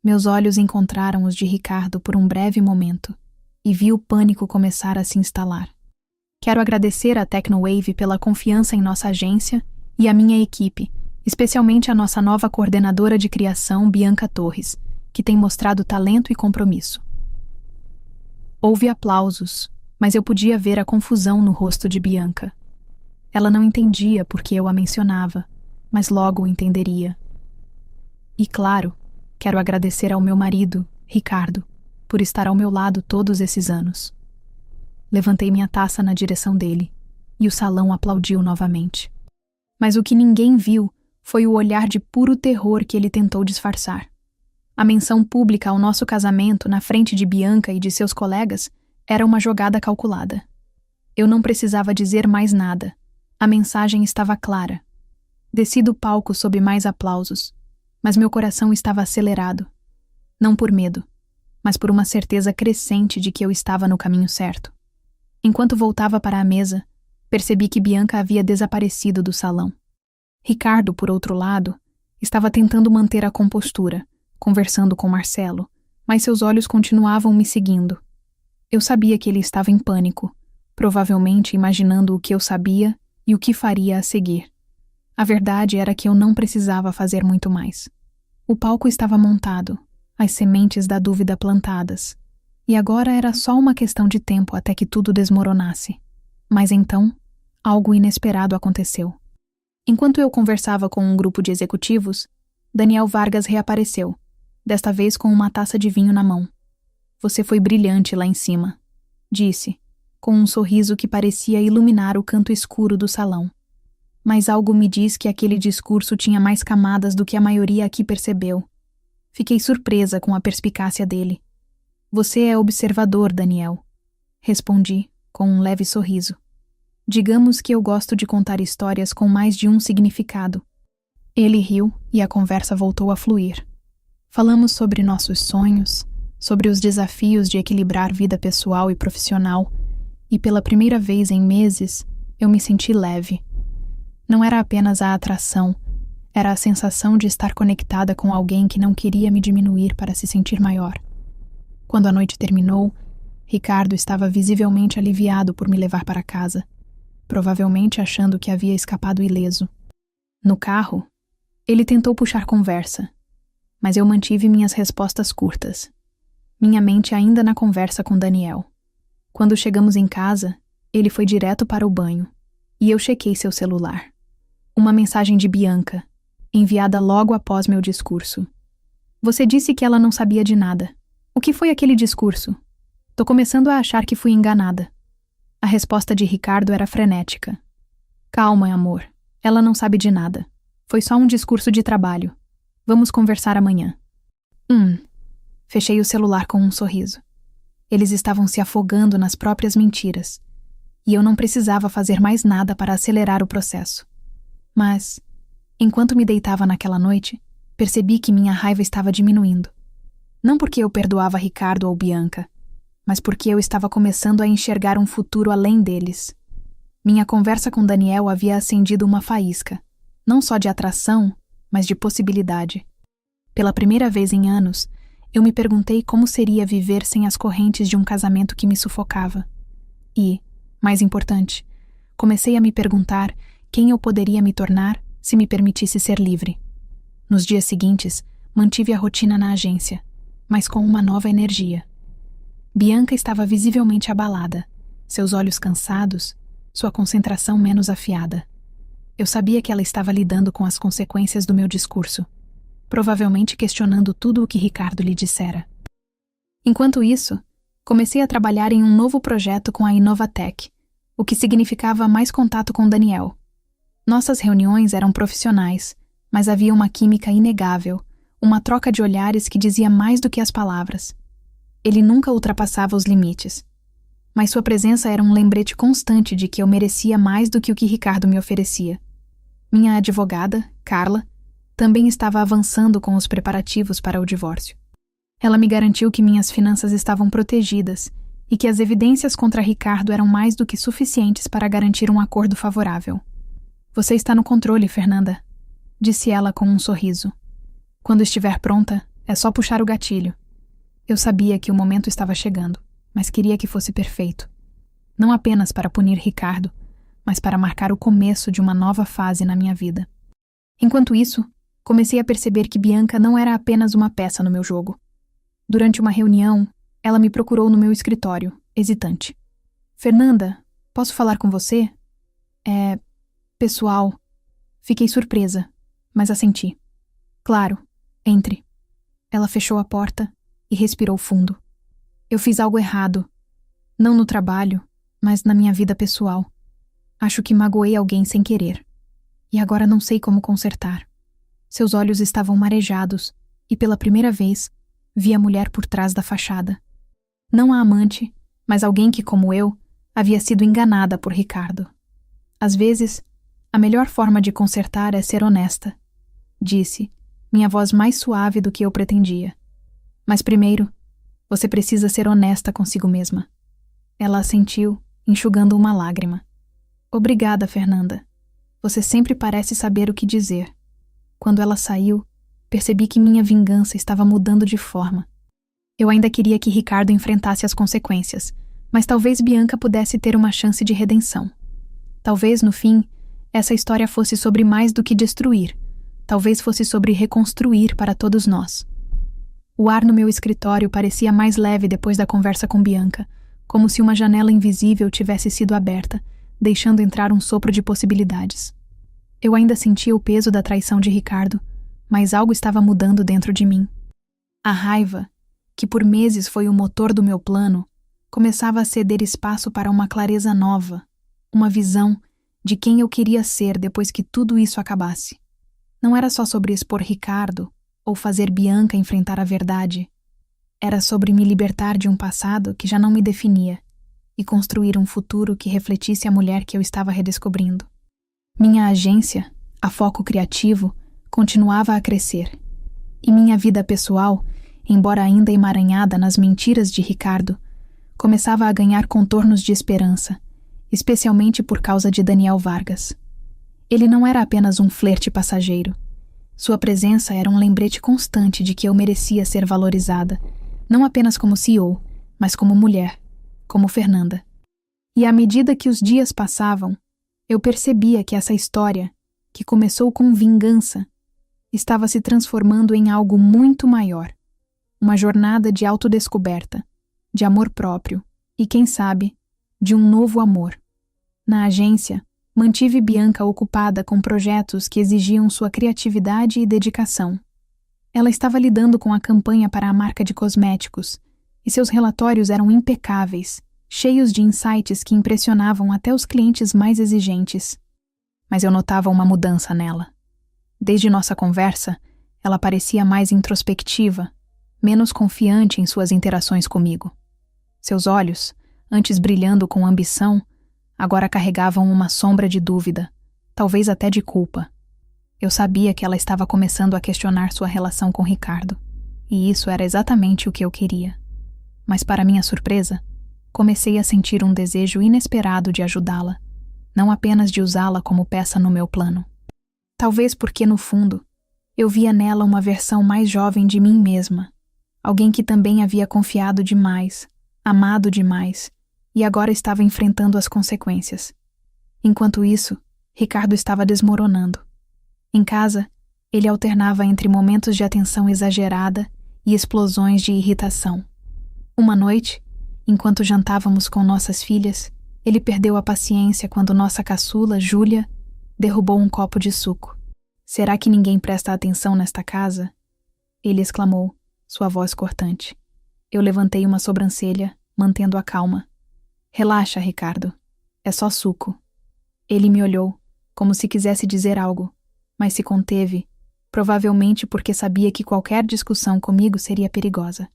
Meus olhos encontraram os de Ricardo por um breve momento e vi o pânico começar a se instalar. Quero agradecer à Technowave pela confiança em nossa agência e à minha equipe, especialmente a nossa nova coordenadora de criação, Bianca Torres, que tem mostrado talento e compromisso. Houve aplausos, mas eu podia ver a confusão no rosto de Bianca. Ela não entendia porque eu a mencionava, mas logo entenderia. E claro, quero agradecer ao meu marido, Ricardo, por estar ao meu lado todos esses anos. Levantei minha taça na direção dele, e o salão aplaudiu novamente. Mas o que ninguém viu foi o olhar de puro terror que ele tentou disfarçar. A menção pública ao nosso casamento na frente de Bianca e de seus colegas era uma jogada calculada. Eu não precisava dizer mais nada. A mensagem estava clara. Desci do palco sob mais aplausos, mas meu coração estava acelerado. Não por medo, mas por uma certeza crescente de que eu estava no caminho certo. Enquanto voltava para a mesa, percebi que Bianca havia desaparecido do salão. Ricardo, por outro lado, estava tentando manter a compostura, conversando com Marcelo, mas seus olhos continuavam me seguindo. Eu sabia que ele estava em pânico, provavelmente imaginando o que eu sabia e o que faria a seguir. A verdade era que eu não precisava fazer muito mais. O palco estava montado, as sementes da dúvida plantadas, e agora era só uma questão de tempo até que tudo desmoronasse. Mas então, algo inesperado aconteceu. Enquanto eu conversava com um grupo de executivos, Daniel Vargas reapareceu, desta vez com uma taça de vinho na mão. "Você foi brilhante lá em cima", disse, com um sorriso que parecia iluminar o canto escuro do salão. Mas algo me diz que aquele discurso tinha mais camadas do que a maioria aqui percebeu. Fiquei surpresa com a perspicácia dele. "Você é observador, Daniel", respondi, com um leve sorriso. "Digamos que eu gosto de contar histórias com mais de um significado." Ele riu e a conversa voltou a fluir. Falamos sobre nossos sonhos, sobre os desafios de equilibrar vida pessoal e profissional, e pela primeira vez em meses, eu me senti leve. Não era apenas a atração, era a sensação de estar conectada com alguém que não queria me diminuir para se sentir maior. Quando a noite terminou, Ricardo estava visivelmente aliviado por me levar para casa, provavelmente achando que havia escapado ileso. No carro, ele tentou puxar conversa, mas eu mantive minhas respostas curtas. Minha mente ainda na conversa com Daniel. Quando chegamos em casa, ele foi direto para o banho, e eu chequei seu celular. Uma mensagem de Bianca, enviada logo após meu discurso. "Você disse que ela não sabia de nada. O que foi aquele discurso? Tô começando a achar que fui enganada." A resposta de Ricardo era frenética. "Calma, amor. Ela não sabe de nada. Foi só um discurso de trabalho. Vamos conversar amanhã." Fechei o celular com um sorriso. Eles estavam se afogando nas próprias mentiras, e eu não precisava fazer mais nada para acelerar o processo. Mas, enquanto me deitava naquela noite, percebi que minha raiva estava diminuindo. Não porque eu perdoava Ricardo ou Bianca, mas porque eu estava começando a enxergar um futuro além deles. Minha conversa com Daniel havia acendido uma faísca, não só de atração, mas de possibilidade. Pela primeira vez em anos, eu me perguntei como seria viver sem as correntes de um casamento que me sufocava. E, mais importante, comecei a me perguntar quem eu poderia me tornar se me permitisse ser livre. Nos dias seguintes, mantive a rotina na agência, mas com uma nova energia. Bianca estava visivelmente abalada, seus olhos cansados, sua concentração menos afiada. Eu sabia que ela estava lidando com as consequências do meu discurso, provavelmente questionando tudo o que Ricardo lhe dissera. Enquanto isso, comecei a trabalhar em um novo projeto com a Inovatec, o que significava mais contato com Daniel. Nossas reuniões eram profissionais, mas havia uma química inegável, uma troca de olhares que dizia mais do que as palavras. Ele nunca ultrapassava os limites, mas sua presença era um lembrete constante de que eu merecia mais do que o que Ricardo me oferecia. Minha advogada, Carla, também estava avançando com os preparativos para o divórcio. Ela me garantiu que minhas finanças estavam protegidas e que as evidências contra Ricardo eram mais do que suficientes para garantir um acordo favorável. "Você está no controle, Fernanda", disse ela com um sorriso. "Quando estiver pronta, é só puxar o gatilho." Eu sabia que o momento estava chegando, mas queria que fosse perfeito. Não apenas para punir Ricardo, mas para marcar o começo de uma nova fase na minha vida. Enquanto isso, comecei a perceber que Bianca não era apenas uma peça no meu jogo. Durante uma reunião, ela me procurou no meu escritório, hesitante. "Fernanda, posso falar com você?" Pessoal." Fiquei surpresa, mas assenti. "Claro, entre." Ela fechou a porta e respirou fundo. Eu fiz algo errado. Não no trabalho, mas na minha vida pessoal. Acho que magoei alguém sem querer. E agora não sei como consertar. Seus olhos estavam marejados, e pela primeira vez vi a mulher por trás da fachada. Não a amante, mas alguém que, como eu, havia sido enganada por Ricardo. Às vezes, a melhor forma de consertar é ser honesta, disse, minha voz mais suave do que eu pretendia. Mas primeiro, você precisa ser honesta consigo mesma. Ela assentiu, enxugando uma lágrima. Obrigada, Fernanda. Você sempre parece saber o que dizer. Quando ela saiu, percebi que minha vingança estava mudando de forma. Eu ainda queria que Ricardo enfrentasse as consequências, mas talvez Bianca pudesse ter uma chance de redenção. Talvez, no fim, essa história fosse sobre mais do que destruir. Talvez fosse sobre reconstruir para todos nós. O ar no meu escritório parecia mais leve depois da conversa com Bianca, como se uma janela invisível tivesse sido aberta, deixando entrar um sopro de possibilidades. Eu ainda sentia o peso da traição de Ricardo, mas algo estava mudando dentro de mim. A raiva, que por meses foi o motor do meu plano, começava a ceder espaço para uma clareza nova, uma visão de quem eu queria ser depois que tudo isso acabasse. Não era só sobre expor Ricardo ou fazer Bianca enfrentar a verdade. Era sobre me libertar de um passado que já não me definia e construir um futuro que refletisse a mulher que eu estava redescobrindo. Minha agência, a Foco Criativo, continuava a crescer. E minha vida pessoal, embora ainda emaranhada nas mentiras de Ricardo, começava a ganhar contornos de esperança, especialmente por causa de Daniel Vargas. Ele não era apenas um flerte passageiro. Sua presença era um lembrete constante de que eu merecia ser valorizada, não apenas como CEO, mas como mulher, como Fernanda. E à medida que os dias passavam, eu percebia que essa história, que começou com vingança, estava se transformando em algo muito maior. Uma jornada de autodescoberta, de amor próprio e, quem sabe, de um novo amor. Na agência, mantive Bianca ocupada com projetos que exigiam sua criatividade e dedicação. Ela estava lidando com a campanha para a marca de cosméticos, e seus relatórios eram impecáveis, cheios de insights que impressionavam até os clientes mais exigentes. Mas eu notava uma mudança nela. Desde nossa conversa, ela parecia mais introspectiva, menos confiante em suas interações comigo. Seus olhos, antes brilhando com ambição, agora carregavam uma sombra de dúvida, talvez até de culpa. Eu sabia que ela estava começando a questionar sua relação com Ricardo, e isso era exatamente o que eu queria. Mas, para minha surpresa, comecei a sentir um desejo inesperado de ajudá-la, não apenas de usá-la como peça no meu plano. Talvez porque, no fundo, eu via nela uma versão mais jovem de mim mesma, alguém que também havia confiado demais, amado demais, e agora estava enfrentando as consequências. Enquanto isso, Ricardo estava desmoronando. Em casa, ele alternava entre momentos de atenção exagerada e explosões de irritação. Uma noite, enquanto jantávamos com nossas filhas, ele perdeu a paciência quando nossa caçula, Júlia, derrubou um copo de suco. "Será que ninguém presta atenção nesta casa?" Ele exclamou, sua voz cortante. Eu levantei uma sobrancelha, mantendo a calma. "Relaxa, Ricardo. É só suco." Ele me olhou, como se quisesse dizer algo, mas se conteve, provavelmente porque sabia que qualquer discussão comigo seria perigosa.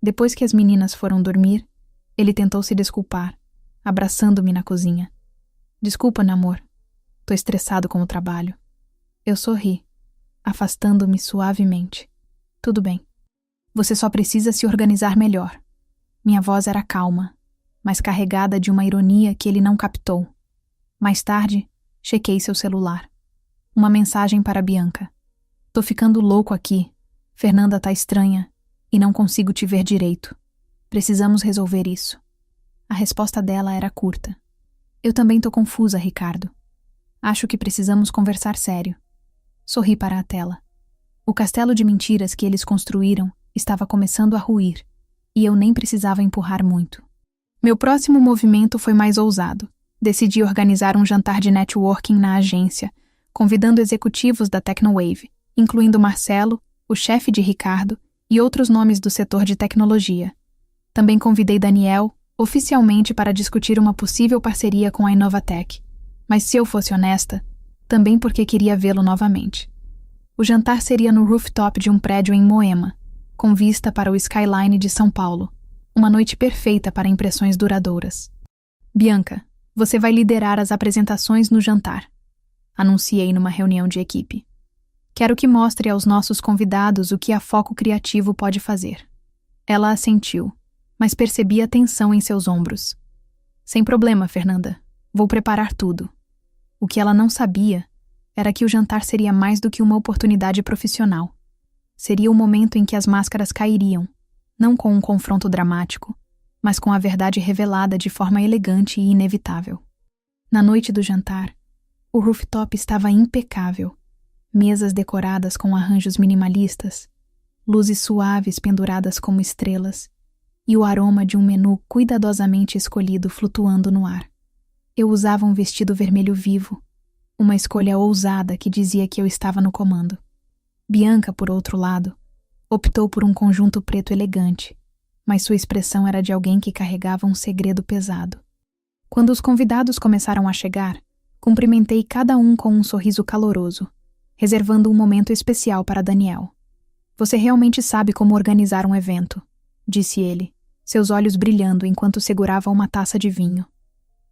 Depois que as meninas foram dormir, ele tentou se desculpar, abraçando-me na cozinha. "Desculpa, namor. Tô estressado com o trabalho." Eu sorri, afastando-me suavemente. "Tudo bem. Você só precisa se organizar melhor." Minha voz era calma, mas carregada de uma ironia que ele não captou. Mais tarde, chequei seu celular. Uma mensagem para Bianca. "Tô ficando louco aqui. Fernanda tá estranha e não consigo te ver direito. Precisamos resolver isso." A resposta dela era curta. "Eu também tô confusa, Ricardo. Acho que precisamos conversar sério." Sorri para a tela. O castelo de mentiras que eles construíram estava começando a ruir, e eu nem precisava empurrar muito. Meu próximo movimento foi mais ousado. Decidi organizar um jantar de networking na agência, convidando executivos da Tecnowave, incluindo Marcelo, o chefe de Ricardo, e outros nomes do setor de tecnologia. Também convidei Daniel, oficialmente para discutir uma possível parceria com a Inovatec. Mas se eu fosse honesta, também porque queria vê-lo novamente. O jantar seria no rooftop de um prédio em Moema, com vista para o skyline de São Paulo. Uma noite perfeita para impressões duradouras. Bianca, você vai liderar as apresentações no jantar, anunciei numa reunião de equipe. Quero que mostre aos nossos convidados o que a Foco Criativo pode fazer. Ela assentiu, mas percebi a tensão em seus ombros. Sem problema, Fernanda. Vou preparar tudo. O que ela não sabia era que o jantar seria mais do que uma oportunidade profissional. Seria o momento em que as máscaras cairiam, não com um confronto dramático, mas com a verdade revelada de forma elegante e inevitável. Na noite do jantar, o rooftop estava impecável. Mesas decoradas com arranjos minimalistas, luzes suaves penduradas como estrelas e o aroma de um menu cuidadosamente escolhido flutuando no ar. Eu usava um vestido vermelho vivo, uma escolha ousada que dizia que eu estava no comando. Bianca, por outro lado, optou por um conjunto preto elegante, mas sua expressão era de alguém que carregava um segredo pesado. Quando os convidados começaram a chegar, cumprimentei cada um com um sorriso caloroso, reservando um momento especial para Daniel. Você realmente sabe como organizar um evento, disse ele, seus olhos brilhando enquanto segurava uma taça de vinho.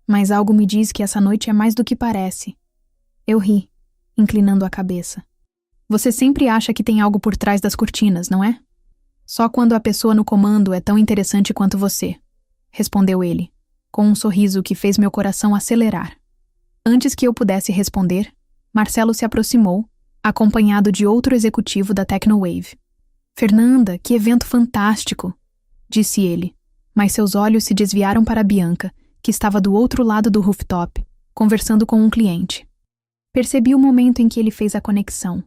Mas algo me diz que essa noite é mais do que parece. Eu ri, inclinando a cabeça. Você sempre acha que tem algo por trás das cortinas, não é? Só quando a pessoa no comando é tão interessante quanto você, respondeu ele, com um sorriso que fez meu coração acelerar. Antes que eu pudesse responder, Marcelo se aproximou, acompanhado de outro executivo da Tecnowave. Fernanda, que evento fantástico, disse ele, mas seus olhos se desviaram para Bianca, que estava do outro lado do rooftop, conversando com um cliente. Percebi o momento em que ele fez a conexão,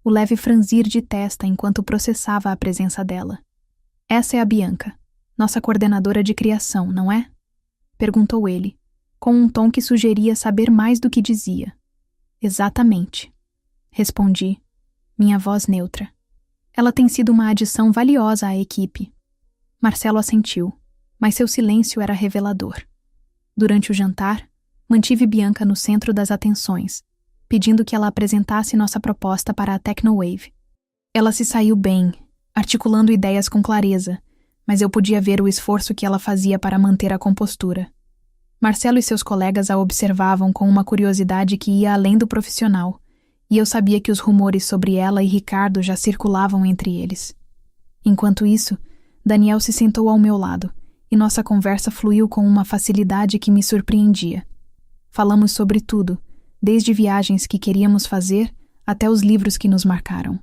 o leve franzir de testa enquanto processava a presença dela. Essa é a Bianca, nossa coordenadora de criação, não é? Perguntou ele, com um tom que sugeria saber mais do que dizia. Exatamente. Respondi, minha voz neutra. Ela tem sido uma adição valiosa à equipe. Marcelo assentiu, mas seu silêncio era revelador. Durante o jantar, mantive Bianca no centro das atenções, pedindo que ela apresentasse nossa proposta para a Tecnowave. Ela se saiu bem, articulando ideias com clareza, mas eu podia ver o esforço que ela fazia para manter a compostura. Marcelo e seus colegas a observavam com uma curiosidade que ia além do profissional, e eu sabia que os rumores sobre ela e Ricardo já circulavam entre eles. Enquanto isso, Daniel se sentou ao meu lado, e nossa conversa fluiu com uma facilidade que me surpreendia. Falamos sobre tudo, desde viagens que queríamos fazer até os livros que nos marcaram.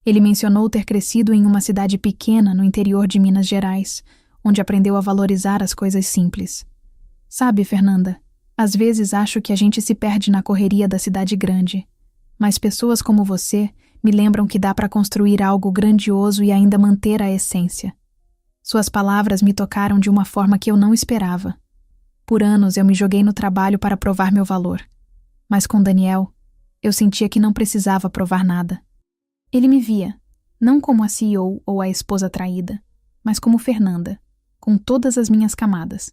Ele mencionou ter crescido em uma cidade pequena no interior de Minas Gerais, onde aprendeu a valorizar as coisas simples. Sabe, Fernanda, às vezes acho que a gente se perde na correria da cidade grande, mas pessoas como você me lembram que dá para construir algo grandioso e ainda manter a essência. Suas palavras me tocaram de uma forma que eu não esperava. Por anos eu me joguei no trabalho para provar meu valor. Mas com Daniel, eu sentia que não precisava provar nada. Ele me via, não como a CEO ou a esposa traída, mas como Fernanda, com todas as minhas camadas.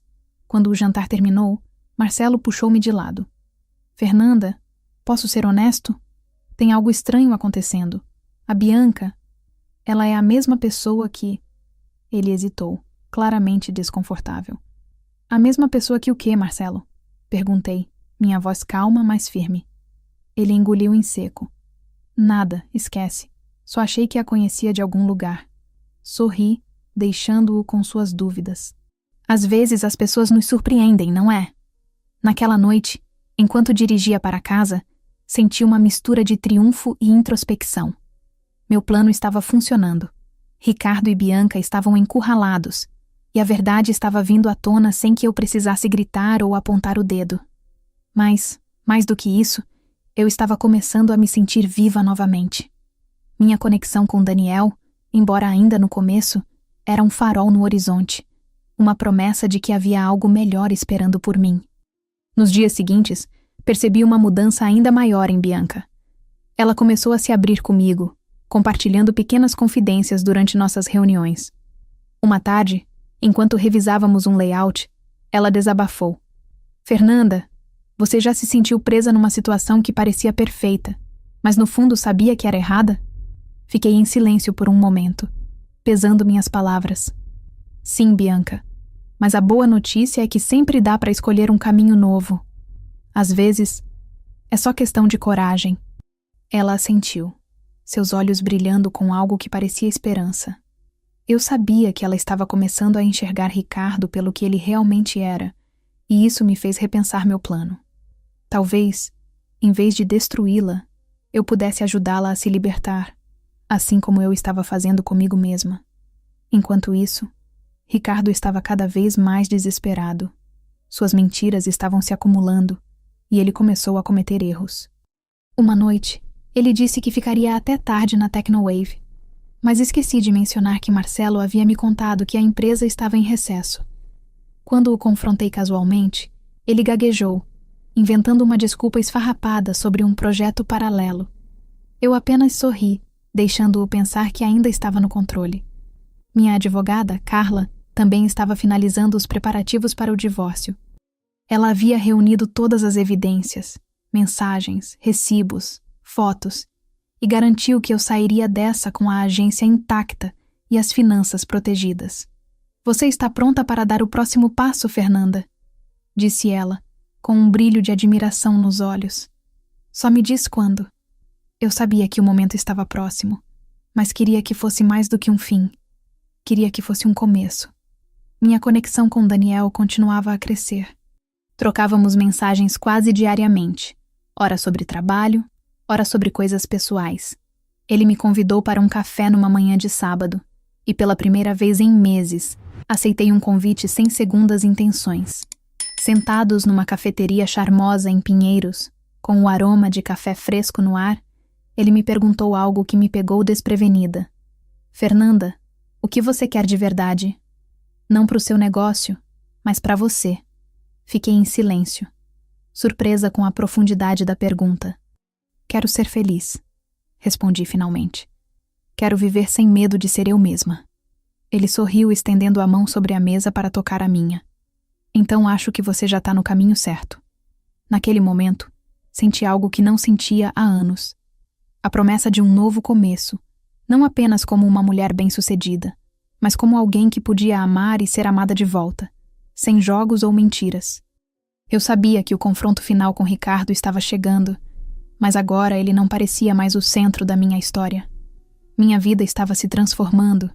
Quando o jantar terminou, Marcelo puxou-me de lado. Fernanda, posso ser honesto? Tem algo estranho acontecendo. A Bianca, ela é a mesma pessoa que... Ele hesitou, claramente desconfortável. A mesma pessoa que o quê, Marcelo? Perguntei, minha voz calma, mas firme. Ele engoliu em seco. Nada, esquece. Só achei que a conhecia de algum lugar. Sorri, deixando-o com suas dúvidas. Às vezes as pessoas nos surpreendem, não é? Naquela noite, enquanto dirigia para casa, senti uma mistura de triunfo e introspecção. Meu plano estava funcionando. Ricardo e Bianca estavam encurralados, e a verdade estava vindo à tona sem que eu precisasse gritar ou apontar o dedo. Mas, mais do que isso, eu estava começando a me sentir viva novamente. Minha conexão com Daniel, embora ainda no começo, era um farol no horizonte, uma promessa de que havia algo melhor esperando por mim. Nos dias seguintes, percebi uma mudança ainda maior em Bianca. Ela começou a se abrir comigo, compartilhando pequenas confidências durante nossas reuniões. Uma tarde, enquanto revisávamos um layout, ela desabafou. Fernanda, você já se sentiu presa numa situação que parecia perfeita, mas no fundo sabia que era errada? Fiquei em silêncio por um momento, pesando minhas palavras. Sim, Bianca, mas a boa notícia é que sempre dá para escolher um caminho novo. Às vezes, é só questão de coragem. Ela assentiu, seus olhos brilhando com algo que parecia esperança. Eu sabia que ela estava começando a enxergar Ricardo pelo que ele realmente era, e isso me fez repensar meu plano. Talvez, em vez de destruí-la, eu pudesse ajudá-la a se libertar, assim como eu estava fazendo comigo mesma. Enquanto isso, Ricardo estava cada vez mais desesperado. Suas mentiras estavam se acumulando, e ele começou a cometer erros. Uma noite, ele disse que ficaria até tarde na Tecnowave, mas esqueci de mencionar que Marcelo havia me contado que a empresa estava em recesso. Quando o confrontei casualmente, ele gaguejou, inventando uma desculpa esfarrapada sobre um projeto paralelo. Eu apenas sorri, deixando-o pensar que ainda estava no controle. Minha advogada, Carla, também estava finalizando os preparativos para o divórcio. Ela havia reunido todas as evidências, mensagens, recibos, fotos, e garantiu que eu sairia dessa com a agência intacta e as finanças protegidas. Você está pronta para dar o próximo passo, Fernanda? Disse ela, com um brilho de admiração nos olhos. Só me diz quando. Eu sabia que o momento estava próximo, mas queria que fosse mais do que um fim. Queria que fosse um começo. Minha conexão com Daniel continuava a crescer. Trocávamos mensagens quase diariamente, ora sobre trabalho, ora sobre coisas pessoais. Ele me convidou para um café numa manhã de sábado, e pela primeira vez em meses, aceitei um convite sem segundas intenções. Sentados numa cafeteria charmosa em Pinheiros, com o aroma de café fresco no ar, ele me perguntou algo que me pegou desprevenida. Fernanda, o que você quer de verdade? Não para o seu negócio, mas para você. Fiquei em silêncio, surpresa com a profundidade da pergunta. Quero ser feliz, respondi finalmente. Quero viver sem medo de ser eu mesma. Ele sorriu, estendendo a mão sobre a mesa para tocar a minha. Então acho que você já está no caminho certo. Naquele momento, senti algo que não sentia há anos. A promessa de um novo começo, não apenas como uma mulher bem-sucedida, mas como alguém que podia amar e ser amada de volta, sem jogos ou mentiras. Eu sabia que o confronto final com Ricardo estava chegando, mas agora ele não parecia mais o centro da minha história. Minha vida estava se transformando,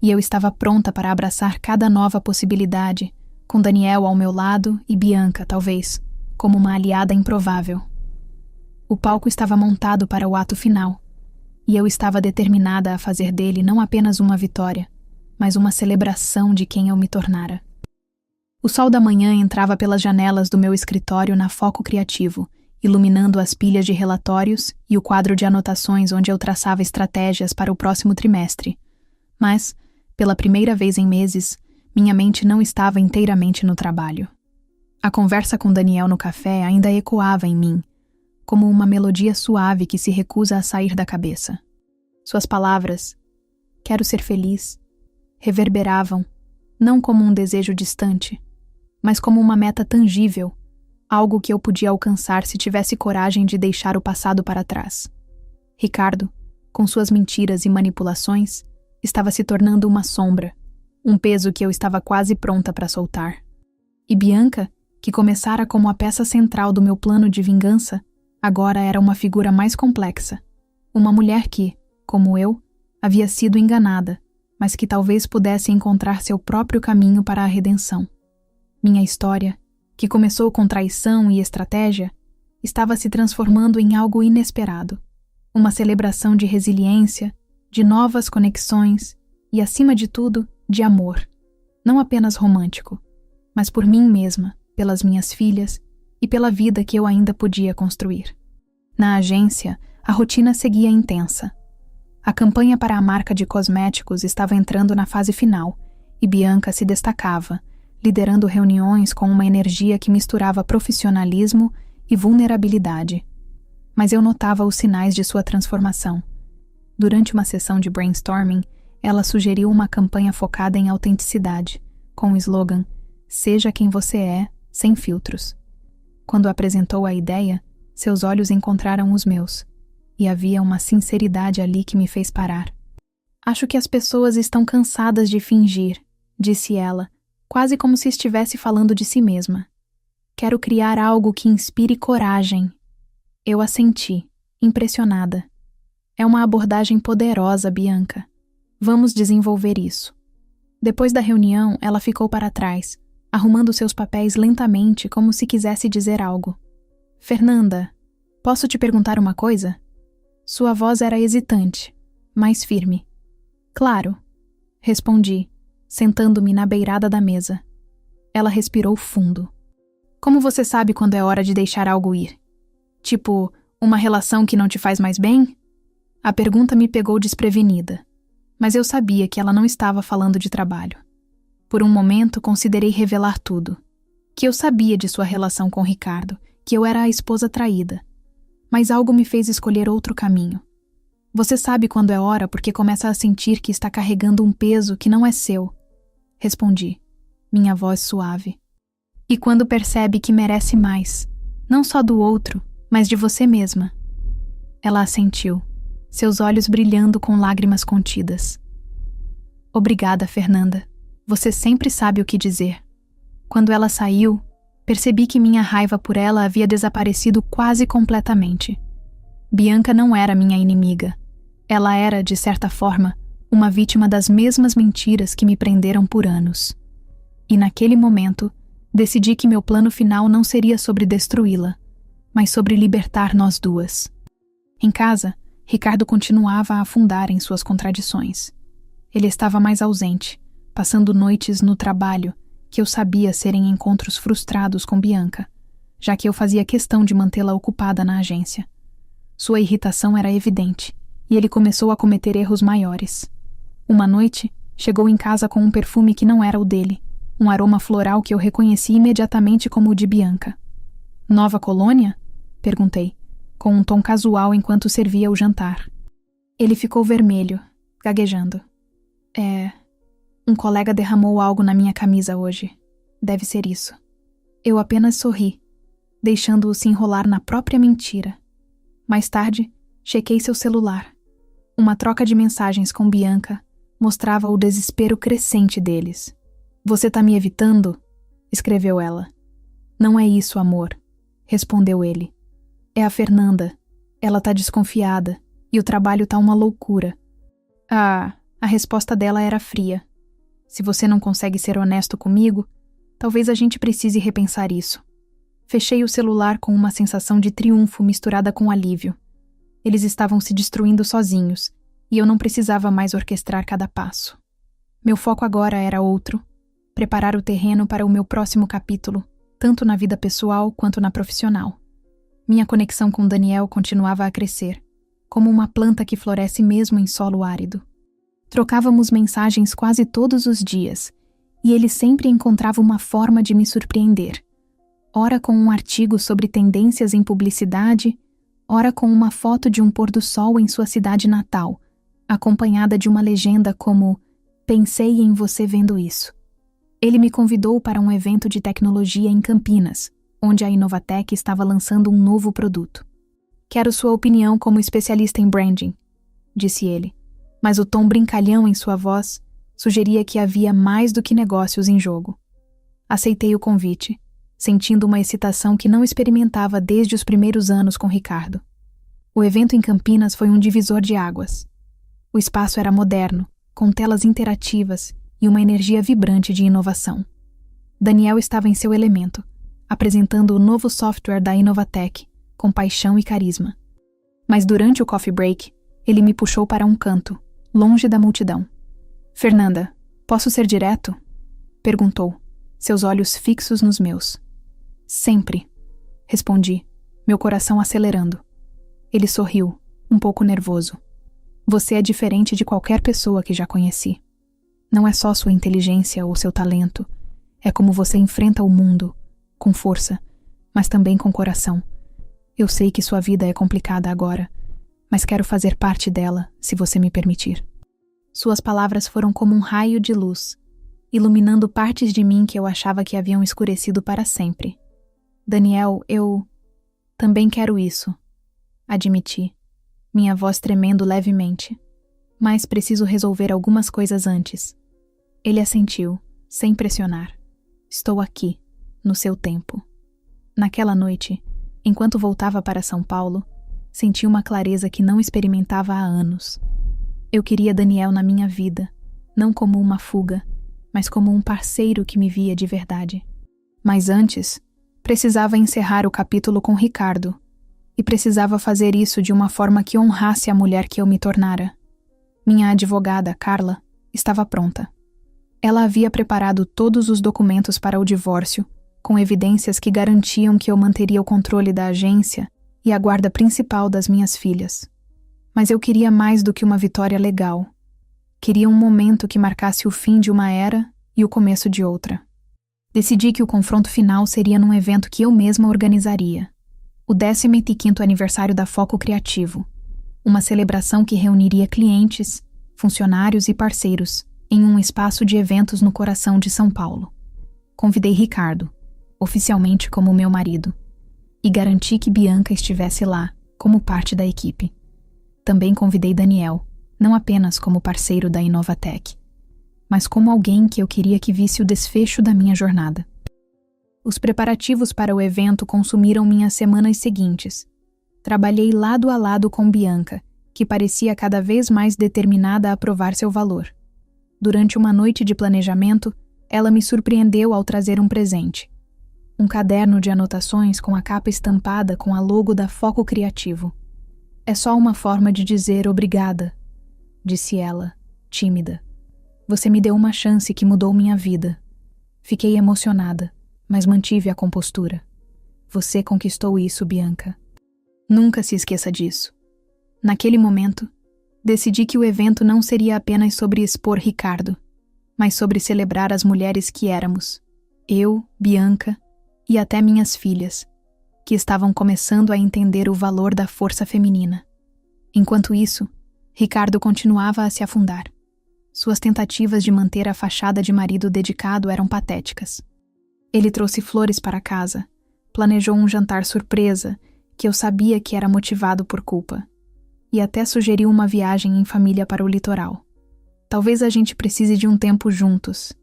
e eu estava pronta para abraçar cada nova possibilidade, com Daniel ao meu lado e Bianca, talvez, como uma aliada improvável. O palco estava montado para o ato final, e eu estava determinada a fazer dele não apenas uma vitória, mas uma celebração de quem eu me tornara. O sol da manhã entrava pelas janelas do meu escritório na Foco Criativo, iluminando as pilhas de relatórios e o quadro de anotações onde eu traçava estratégias para o próximo trimestre. Mas, pela primeira vez em meses, minha mente não estava inteiramente no trabalho. A conversa com Daniel no café ainda ecoava em mim, como uma melodia suave que se recusa a sair da cabeça. Suas palavras, "quero ser feliz", reverberavam, não como um desejo distante, mas como uma meta tangível, algo que eu podia alcançar se tivesse coragem de deixar o passado para trás. Ricardo, com suas mentiras e manipulações, estava se tornando uma sombra, um peso que eu estava quase pronta para soltar. E Bianca, que começara como a peça central do meu plano de vingança, agora era uma figura mais complexa, uma mulher que, como eu, havia sido enganada, mas que talvez pudesse encontrar seu próprio caminho para a redenção. Minha história, que começou com traição e estratégia, estava se transformando em algo inesperado. Uma celebração de resiliência, de novas conexões e, acima de tudo, de amor. Não apenas romântico, mas por mim mesma, pelas minhas filhas e pela vida que eu ainda podia construir. Na agência, a rotina seguia intensa. A campanha para a marca de cosméticos estava entrando na fase final e Bianca se destacava, liderando reuniões com uma energia que misturava profissionalismo e vulnerabilidade. Mas eu notava os sinais de sua transformação. Durante uma sessão de brainstorming, ela sugeriu uma campanha focada em autenticidade, com o slogan "Seja quem você é, sem filtros". Quando apresentou a ideia, seus olhos encontraram os meus, e havia uma sinceridade ali que me fez parar. Acho que as pessoas estão cansadas de fingir, disse ela, quase como se estivesse falando de si mesma. Quero criar algo que inspire coragem. Eu assenti, impressionada. É uma abordagem poderosa, Bianca. Vamos desenvolver isso. Depois da reunião, ela ficou para trás, arrumando seus papéis lentamente como se quisesse dizer algo. Fernanda, posso te perguntar uma coisa? Sua voz era hesitante, mas firme. Claro, respondi, sentando-me na beirada da mesa. Ela respirou fundo. Como você sabe quando é hora de deixar algo ir? Tipo, uma relação que não te faz mais bem? A pergunta me pegou desprevenida, mas eu sabia que ela não estava falando de trabalho. Por um momento, considerei revelar tudo. Que eu sabia de sua relação com Ricardo, que eu era a esposa traída. Mas algo me fez escolher outro caminho. Você sabe quando é hora porque começa a sentir que está carregando um peso que não é seu. Respondi, minha voz suave. E quando percebe que merece mais, não só do outro, mas de você mesma. Ela assentiu, seus olhos brilhando com lágrimas contidas. Obrigada, Fernanda. Você sempre sabe o que dizer. Quando ela saiu, percebi que minha raiva por ela havia desaparecido quase completamente. Bianca não era minha inimiga. Ela era, de certa forma, uma vítima das mesmas mentiras que me prenderam por anos. E naquele momento, decidi que meu plano final não seria sobre destruí-la, mas sobre libertar nós duas. Em casa, Ricardo continuava a afundar em suas contradições. Ele estava mais ausente, passando noites no trabalho, que eu sabia serem encontros frustrados com Bianca, já que eu fazia questão de mantê-la ocupada na agência. Sua irritação era evidente, e ele começou a cometer erros maiores. Uma noite, chegou em casa com um perfume que não era o dele, um aroma floral que eu reconheci imediatamente como o de Bianca. Nova colônia? Perguntei, com um tom casual enquanto servia o jantar. Ele ficou vermelho, gaguejando. Um colega derramou algo na minha camisa hoje. Deve ser isso. Eu apenas sorri, deixando-o se enrolar na própria mentira. Mais tarde, chequei seu celular. Uma troca de mensagens com Bianca mostrava o desespero crescente deles. Você tá me evitando? Escreveu ela. Não é isso, amor, respondeu ele. É a Fernanda. Ela tá desconfiada e o trabalho tá uma loucura. A resposta dela era fria. Se você não consegue ser honesto comigo, talvez a gente precise repensar isso. Fechei o celular com uma sensação de triunfo misturada com alívio. Eles estavam se destruindo sozinhos, e eu não precisava mais orquestrar cada passo. Meu foco agora era outro: preparar o terreno para o meu próximo capítulo, tanto na vida pessoal quanto na profissional. Minha conexão com Daniel continuava a crescer, como uma planta que floresce mesmo em solo árido. Trocávamos mensagens quase todos os dias, e ele sempre encontrava uma forma de me surpreender. Ora com um artigo sobre tendências em publicidade, ora com uma foto de um pôr-do-sol em sua cidade natal, acompanhada de uma legenda como "Pensei em você vendo isso". Ele me convidou para um evento de tecnologia em Campinas, onde a Inovatec estava lançando um novo produto. Quero sua opinião como especialista em branding, disse ele, mas o tom brincalhão em sua voz sugeria que havia mais do que negócios em jogo. Aceitei o convite, sentindo uma excitação que não experimentava desde os primeiros anos com Ricardo. O evento em Campinas foi um divisor de águas. O espaço era moderno, com telas interativas e uma energia vibrante de inovação. Daniel estava em seu elemento, apresentando o novo software da Inovatec, com paixão e carisma. Mas durante o coffee break, ele me puxou para um canto, longe da multidão. "Fernanda, posso ser direto?" perguntou, seus olhos fixos nos meus. "Sempre", respondi, meu coração acelerando. Ele sorriu, um pouco nervoso. "Você é diferente de qualquer pessoa que já conheci. Não é só sua inteligência ou seu talento, é como você enfrenta o mundo, com força, mas também com coração. Eu sei que sua vida é complicada agora, mas quero fazer parte dela, se você me permitir." Suas palavras foram como um raio de luz, iluminando partes de mim que eu achava que haviam escurecido para sempre. "Daniel, eu também quero isso", admiti. minha voz tremendo levemente. Mas preciso resolver algumas coisas antes. Ele assentiu, sem pressionar. Estou aqui, no seu tempo. Naquela noite, enquanto voltava para São Paulo, senti uma clareza que não experimentava há anos. Eu queria Daniel na minha vida, não como uma fuga, mas como um parceiro que me via de verdade. Mas antes, precisava encerrar o capítulo com Ricardo, e precisava fazer isso de uma forma que honrasse a mulher que eu me tornara. Minha advogada, Carla, estava pronta. Ela havia preparado todos os documentos para o divórcio, com evidências que garantiam que eu manteria o controle da agência e a guarda principal das minhas filhas. Mas eu queria mais do que uma vitória legal. Queria um momento que marcasse o fim de uma era e o começo de outra. Decidi que o confronto final seria num evento que eu mesma organizaria. O 15º aniversário da Foco Criativo. Uma celebração que reuniria clientes, funcionários e parceiros em um espaço de eventos no coração de São Paulo. Convidei Ricardo, oficialmente como meu marido, e garanti que Bianca estivesse lá, como parte da equipe. Também convidei Daniel, não apenas como parceiro da Inovatec, mas como alguém que eu queria que visse o desfecho da minha jornada. Os preparativos para o evento consumiram minhas semanas seguintes. Trabalhei lado a lado com Bianca, que parecia cada vez mais determinada a provar seu valor. Durante uma noite de planejamento, ela me surpreendeu ao trazer um presente. Um caderno de anotações com a capa estampada com a logo da Foco Criativo. É só uma forma de dizer obrigada, disse ela, tímida. Você me deu uma chance que mudou minha vida. Fiquei emocionada, mas mantive a compostura. Você conquistou isso, Bianca. Nunca se esqueça disso. Naquele momento, decidi que o evento não seria apenas sobre expor Ricardo, mas sobre celebrar as mulheres que éramos. Eu, Bianca e até minhas filhas, que estavam começando a entender o valor da força feminina. Enquanto isso, Ricardo continuava a se afundar. Suas tentativas de manter a fachada de marido dedicado eram patéticas. Ele trouxe flores para casa, planejou um jantar surpresa, que eu sabia que era motivado por culpa, e até sugeriu uma viagem em família para o litoral. Talvez a gente precise de um tempo juntos,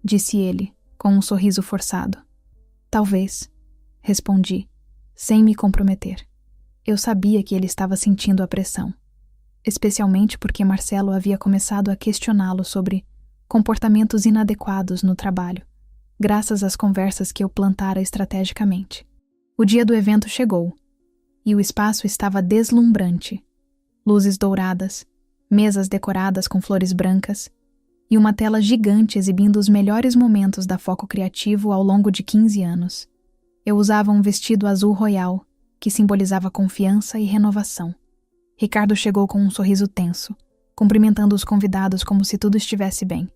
disse ele, com um sorriso forçado. Talvez, respondi, sem me comprometer. Eu sabia que ele estava sentindo a pressão, especialmente porque Marcelo havia começado a questioná-lo sobre comportamentos inadequados no trabalho, graças às conversas que eu plantara estrategicamente. O dia do evento chegou, e o espaço estava deslumbrante. Luzes douradas, mesas decoradas com flores brancas e uma tela gigante exibindo os melhores momentos da Foco Criativo ao longo de 15 anos. Eu usava um vestido azul royal, que simbolizava confiança e renovação. Ricardo chegou com um sorriso tenso, cumprimentando os convidados como se tudo estivesse bem.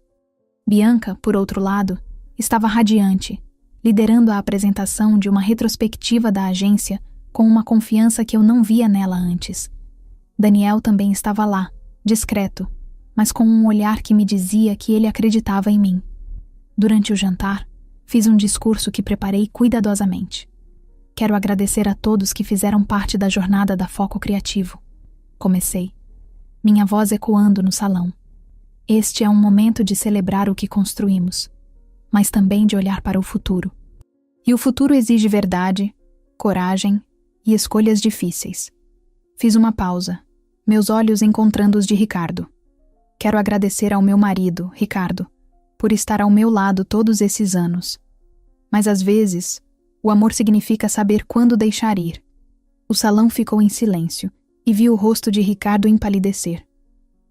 Bianca, por outro lado, estava radiante, liderando a apresentação de uma retrospectiva da agência com uma confiança que eu não via nela antes. Daniel também estava lá, discreto, mas com um olhar que me dizia que ele acreditava em mim. Durante o jantar, fiz um discurso que preparei cuidadosamente. Quero agradecer a todos que fizeram parte da jornada da Foco Criativo. Comecei, minha voz ecoando no salão. Este é um momento de celebrar o que construímos, mas também de olhar para o futuro. E o futuro exige verdade, coragem e escolhas difíceis. Fiz uma pausa, meus olhos encontrando os de Ricardo. Quero agradecer ao meu marido, Ricardo, por estar ao meu lado todos esses anos. Mas às vezes, o amor significa saber quando deixar ir. O salão ficou em silêncio e vi o rosto de Ricardo empalidecer.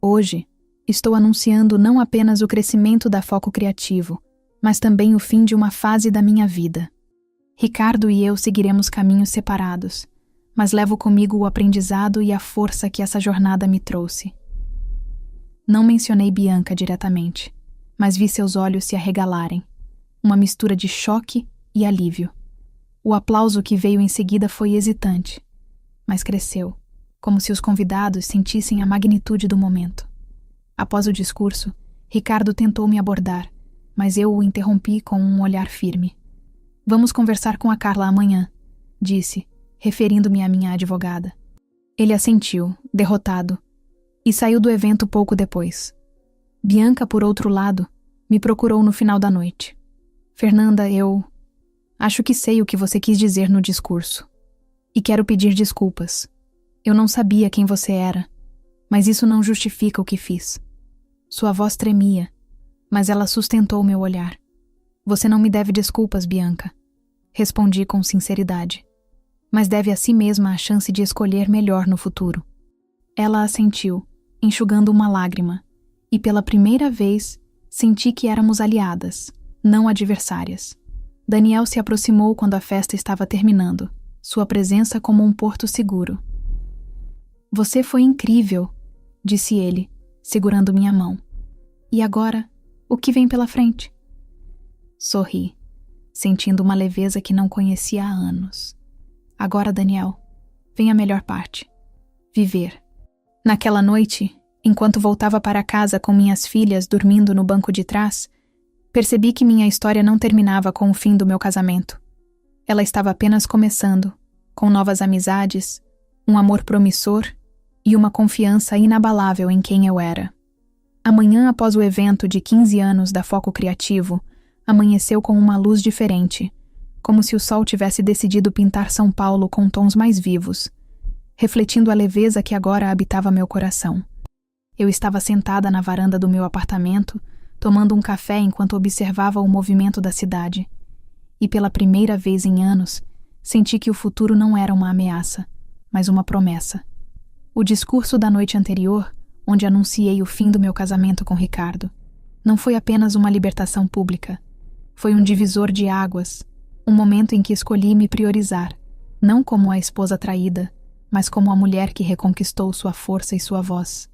Hoje, estou anunciando não apenas o crescimento da Foco Criativo, mas também o fim de uma fase da minha vida. Ricardo e eu seguiremos caminhos separados, mas levo comigo o aprendizado e a força que essa jornada me trouxe. Não mencionei Bianca diretamente, mas vi seus olhos se arregalarem, uma mistura de choque e alívio. O aplauso que veio em seguida foi hesitante, mas cresceu, como se os convidados sentissem a magnitude do momento. Após o discurso, Ricardo tentou me abordar, mas eu o interrompi com um olhar firme. Vamos conversar com a Carla amanhã, disse, referindo-me à minha advogada. Ele assentiu, derrotado, e saiu do evento pouco depois. Bianca, por outro lado, me procurou no final da noite. Fernanda, eu acho que sei o que você quis dizer no discurso. E quero pedir desculpas. Eu não sabia quem você era, mas isso não justifica o que fiz. Sua voz tremia, mas ela sustentou meu olhar. Você não me deve desculpas, Bianca. Respondi com sinceridade. Mas deve a si mesma a chance de escolher melhor no futuro. Ela assentiu, enxugando uma lágrima, e pela primeira vez senti que éramos aliadas, não adversárias. Daniel se aproximou quando a festa estava terminando, sua presença como um porto seguro. Você foi incrível, disse ele, segurando minha mão. E agora, o que vem pela frente? Sorri, sentindo uma leveza que não conhecia há anos. Agora, Daniel, vem a melhor parte. Viver. Naquela noite, enquanto voltava para casa com minhas filhas dormindo no banco de trás, percebi que minha história não terminava com o fim do meu casamento. Ela estava apenas começando, com novas amizades, um amor promissor e uma confiança inabalável em quem eu era. Amanhã após o evento de 15 anos da Foco Criativo, amanheceu com uma luz diferente, como se o sol tivesse decidido pintar São Paulo com tons mais vivos, refletindo a leveza que agora habitava meu coração. Eu estava sentada na varanda do meu apartamento, tomando um café enquanto observava o movimento da cidade. E pela primeira vez em anos, senti que o futuro não era uma ameaça, mas uma promessa. O discurso da noite anterior, onde anunciei o fim do meu casamento com Ricardo, não foi apenas uma libertação pública. Foi um divisor de águas, um momento em que escolhi me priorizar, não como a esposa traída, mas como a mulher que reconquistou sua força e sua voz.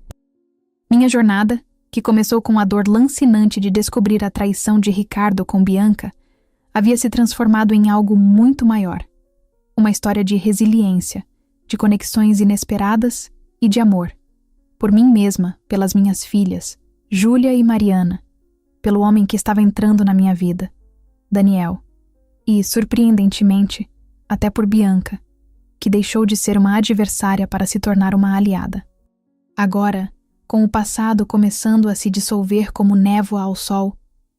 Minha jornada, que começou com a dor lancinante de descobrir a traição de Ricardo com Bianca, havia se transformado em algo muito maior. Uma história de resiliência, de conexões inesperadas e de amor. Por mim mesma, pelas minhas filhas, Júlia e Mariana, pelo homem que estava entrando na minha vida, Daniel, e, surpreendentemente, até por Bianca, que deixou de ser uma adversária para se tornar uma aliada. Agora, com o passado começando a se dissolver como névoa ao sol,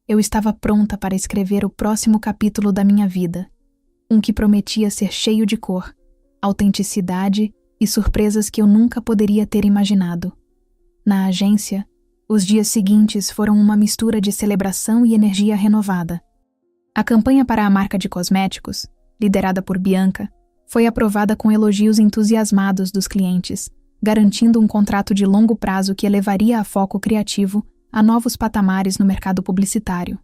eu estava pronta para escrever o próximo capítulo da minha vida, um que prometia ser cheio de cor, autenticidade e surpresas que eu nunca poderia ter imaginado. Na agência, os dias seguintes foram uma mistura de celebração e energia renovada. A campanha para a marca de cosméticos, liderada por Bianca, foi aprovada com elogios entusiasmados dos clientes, garantindo um contrato de longo prazo que elevaria a Foco Criativo a novos patamares no mercado publicitário.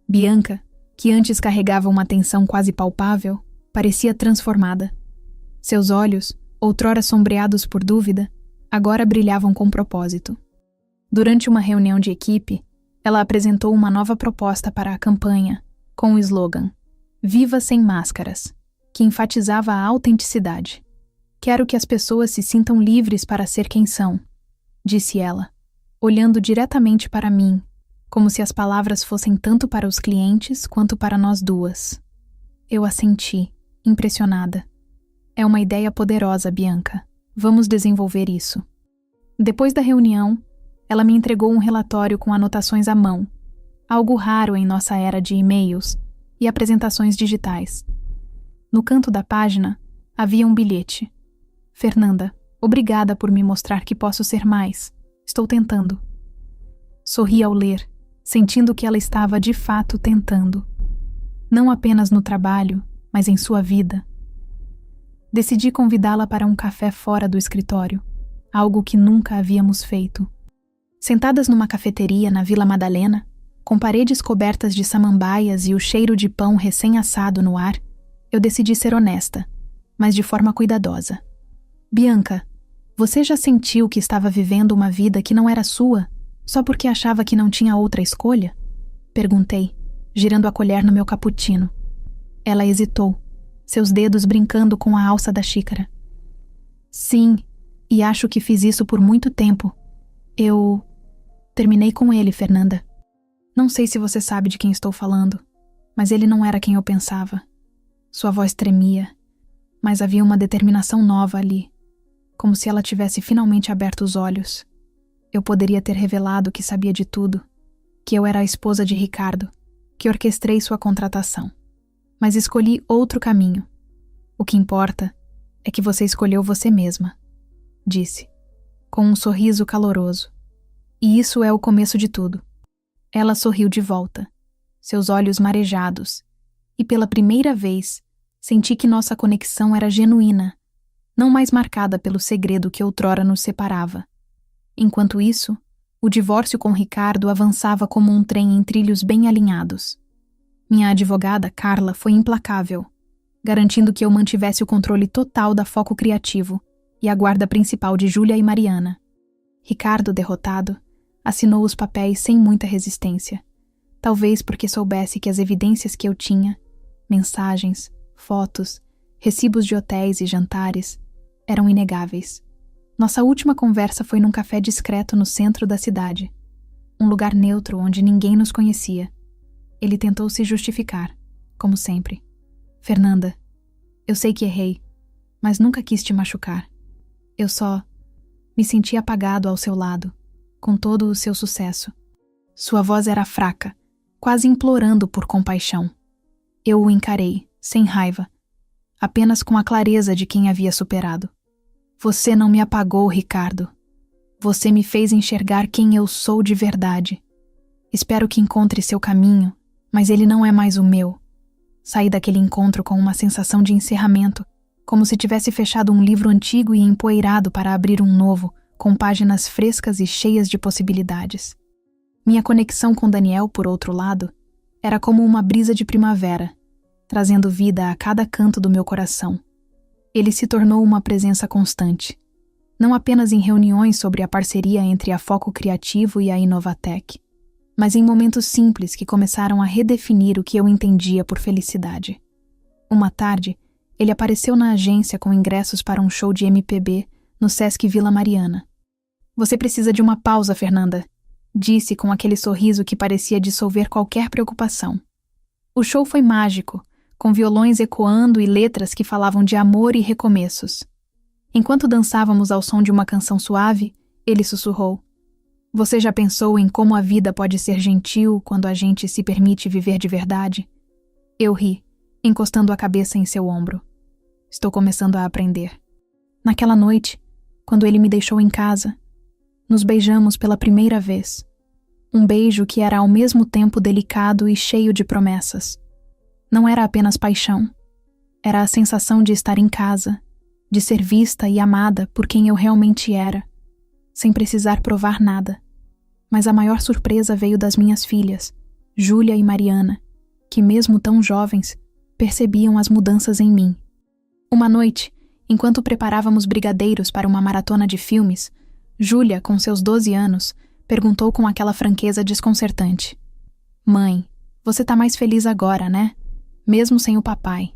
Bianca, que antes carregava uma tensão quase palpável, parecia transformada. Seus olhos, outrora sombreados por dúvida, agora brilhavam com propósito. Durante uma reunião de equipe, ela apresentou uma nova proposta para a campanha, com o slogan "Viva sem máscaras", que enfatizava a autenticidade. "Quero que as pessoas se sintam livres para ser quem são", disse ela, olhando diretamente para mim, como se as palavras fossem tanto para os clientes quanto para nós duas. Eu assenti, impressionada. "É uma ideia poderosa, Bianca. Vamos desenvolver isso." Depois da reunião, ela me entregou um relatório com anotações à mão, algo raro em nossa era de e-mails e apresentações digitais. No canto da página, havia um bilhete. "Fernanda, obrigada por me mostrar que posso ser mais. Estou tentando." Sorri ao ler, sentindo que ela estava de fato tentando. Não apenas no trabalho, mas em sua vida. Decidi convidá-la para um café fora do escritório, algo que nunca havíamos feito. Sentadas numa cafeteria na Vila Madalena, com paredes cobertas de samambaias e o cheiro de pão recém-assado no ar, eu decidi ser honesta, mas de forma cuidadosa. "Bianca, você já sentiu que estava vivendo uma vida que não era sua, só porque achava que não tinha outra escolha?" Perguntei, girando a colher no meu cappuccino. Ela hesitou, seus dedos brincando com a alça da xícara. "Sim, e acho que fiz isso por muito tempo. Eu terminei com ele, Fernanda. Não sei se você sabe de quem estou falando, mas ele não era quem eu pensava." Sua voz tremia, mas havia uma determinação nova ali. como se ela tivesse finalmente aberto os olhos. Eu poderia ter revelado que sabia de tudo, que eu era a esposa de Ricardo, que orquestrei sua contratação. Mas escolhi outro caminho. O que importa é que você escolheu você mesma, disse, com um sorriso caloroso. E isso é o começo de tudo. Ela sorriu de volta, seus olhos marejados, e pela primeira vez senti que nossa conexão era genuína, não mais marcada pelo segredo que outrora nos separava. Enquanto isso, o divórcio com Ricardo avançava como um trem em trilhos bem alinhados. Minha advogada, Carla, foi implacável, garantindo que eu mantivesse o controle total da Foco Criativo e a guarda principal de Júlia e Mariana. Ricardo, derrotado, assinou os papéis sem muita resistência, talvez porque soubesse que as evidências que eu tinha, mensagens, fotos, recibos de hotéis e jantares, eram inegáveis. Nossa última conversa foi num café discreto no centro da cidade, um lugar neutro onde ninguém nos conhecia. Ele tentou se justificar, como sempre. Fernanda, eu sei que errei, mas nunca quis te machucar. Eu só me senti apagado ao seu lado, com todo o seu sucesso. Sua voz era fraca, quase implorando por compaixão. Eu o encarei, sem raiva, apenas com a clareza de quem havia superado. Você não me apagou, Ricardo. Você me fez enxergar quem eu sou de verdade. Espero que encontre seu caminho, mas ele não é mais o meu. Saí daquele encontro com uma sensação de encerramento, como se tivesse fechado um livro antigo e empoeirado para abrir um novo, com páginas frescas e cheias de possibilidades. Minha conexão com Daniel, por outro lado, era como uma brisa de primavera, trazendo vida a cada canto do meu coração. Ele se tornou uma presença constante, não apenas em reuniões sobre a parceria entre a Foco Criativo e a Inovatec, mas em momentos simples que começaram a redefinir o que eu entendia por felicidade. Uma tarde, ele apareceu na agência com ingressos para um show de MPB no Sesc Vila Mariana. Você precisa de uma pausa, Fernanda, disse com aquele sorriso que parecia dissolver qualquer preocupação. O show foi mágico, com violões ecoando e letras que falavam de amor e recomeços. Enquanto dançávamos ao som de uma canção suave, ele sussurrou: Você já pensou em como a vida pode ser gentil quando a gente se permite viver de verdade? Eu ri, encostando a cabeça em seu ombro. Estou começando a aprender. Naquela noite, quando ele me deixou em casa, nos beijamos pela primeira vez. Um beijo que era ao mesmo tempo delicado e cheio de promessas. Não era apenas paixão. Era a sensação de estar em casa, de ser vista e amada por quem eu realmente era, sem precisar provar nada. Mas a maior surpresa veio das minhas filhas, Júlia e Mariana, que mesmo tão jovens, percebiam as mudanças em mim. Uma noite, enquanto preparávamos brigadeiros para uma maratona de filmes, Júlia, com seus 12 anos, perguntou com aquela franqueza desconcertante: Mãe, você tá mais feliz agora, né? Mesmo sem o papai.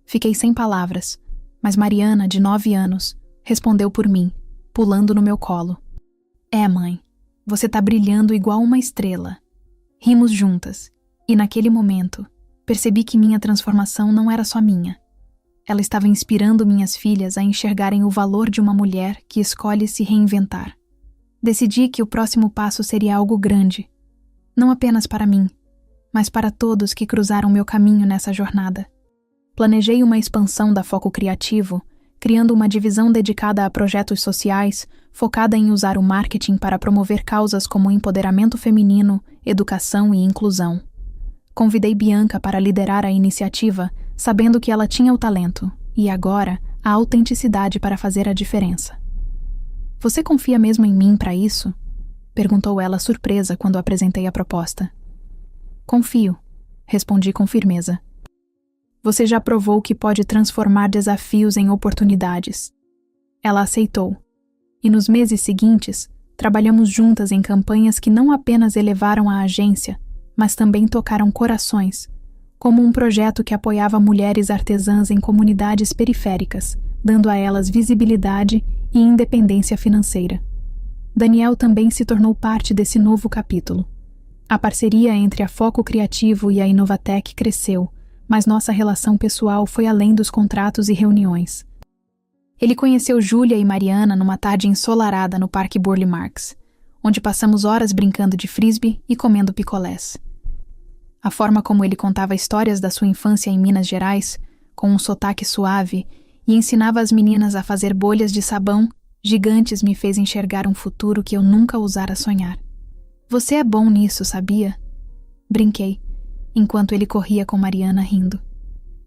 Fiquei sem palavras, mas Mariana, de 9 anos, respondeu por mim, pulando no meu colo. É, mãe, você tá brilhando igual uma estrela. Rimos juntas, e naquele momento, percebi que minha transformação não era só minha. Ela estava inspirando minhas filhas a enxergarem o valor de uma mulher que escolhe se reinventar. Decidi que o próximo passo seria algo grande, não apenas para mim, mas para todos que cruzaram meu caminho nessa jornada. Planejei uma expansão da Foco Criativo, criando uma divisão dedicada a projetos sociais, focada em usar o marketing para promover causas como empoderamento feminino, educação e inclusão. Convidei Bianca para liderar a iniciativa, sabendo que ela tinha o talento e, agora, a autenticidade para fazer a diferença. Você confia mesmo em mim para isso? Perguntou ela surpresa quando apresentei a proposta. Confio, respondi com firmeza. Você já provou que pode transformar desafios em oportunidades. Ela aceitou. E nos meses seguintes, trabalhamos juntas em campanhas que não apenas elevaram a agência, mas também tocaram corações, como um projeto que apoiava mulheres artesãs em comunidades periféricas, dando a elas visibilidade e independência financeira. Daniel também se tornou parte desse novo capítulo. A parceria entre a Foco Criativo e a Inovatec cresceu, mas nossa relação pessoal foi além dos contratos e reuniões. Ele conheceu Júlia e Mariana numa tarde ensolarada no Parque Burle Marx, onde passamos horas brincando de frisbee e comendo picolés. A forma como ele contava histórias da sua infância em Minas Gerais, com um sotaque suave, e ensinava as meninas a fazer bolhas de sabão gigantes me fez enxergar um futuro que eu nunca ousara sonhar. Você é bom nisso, sabia? Brinquei, enquanto ele corria com Mariana rindo.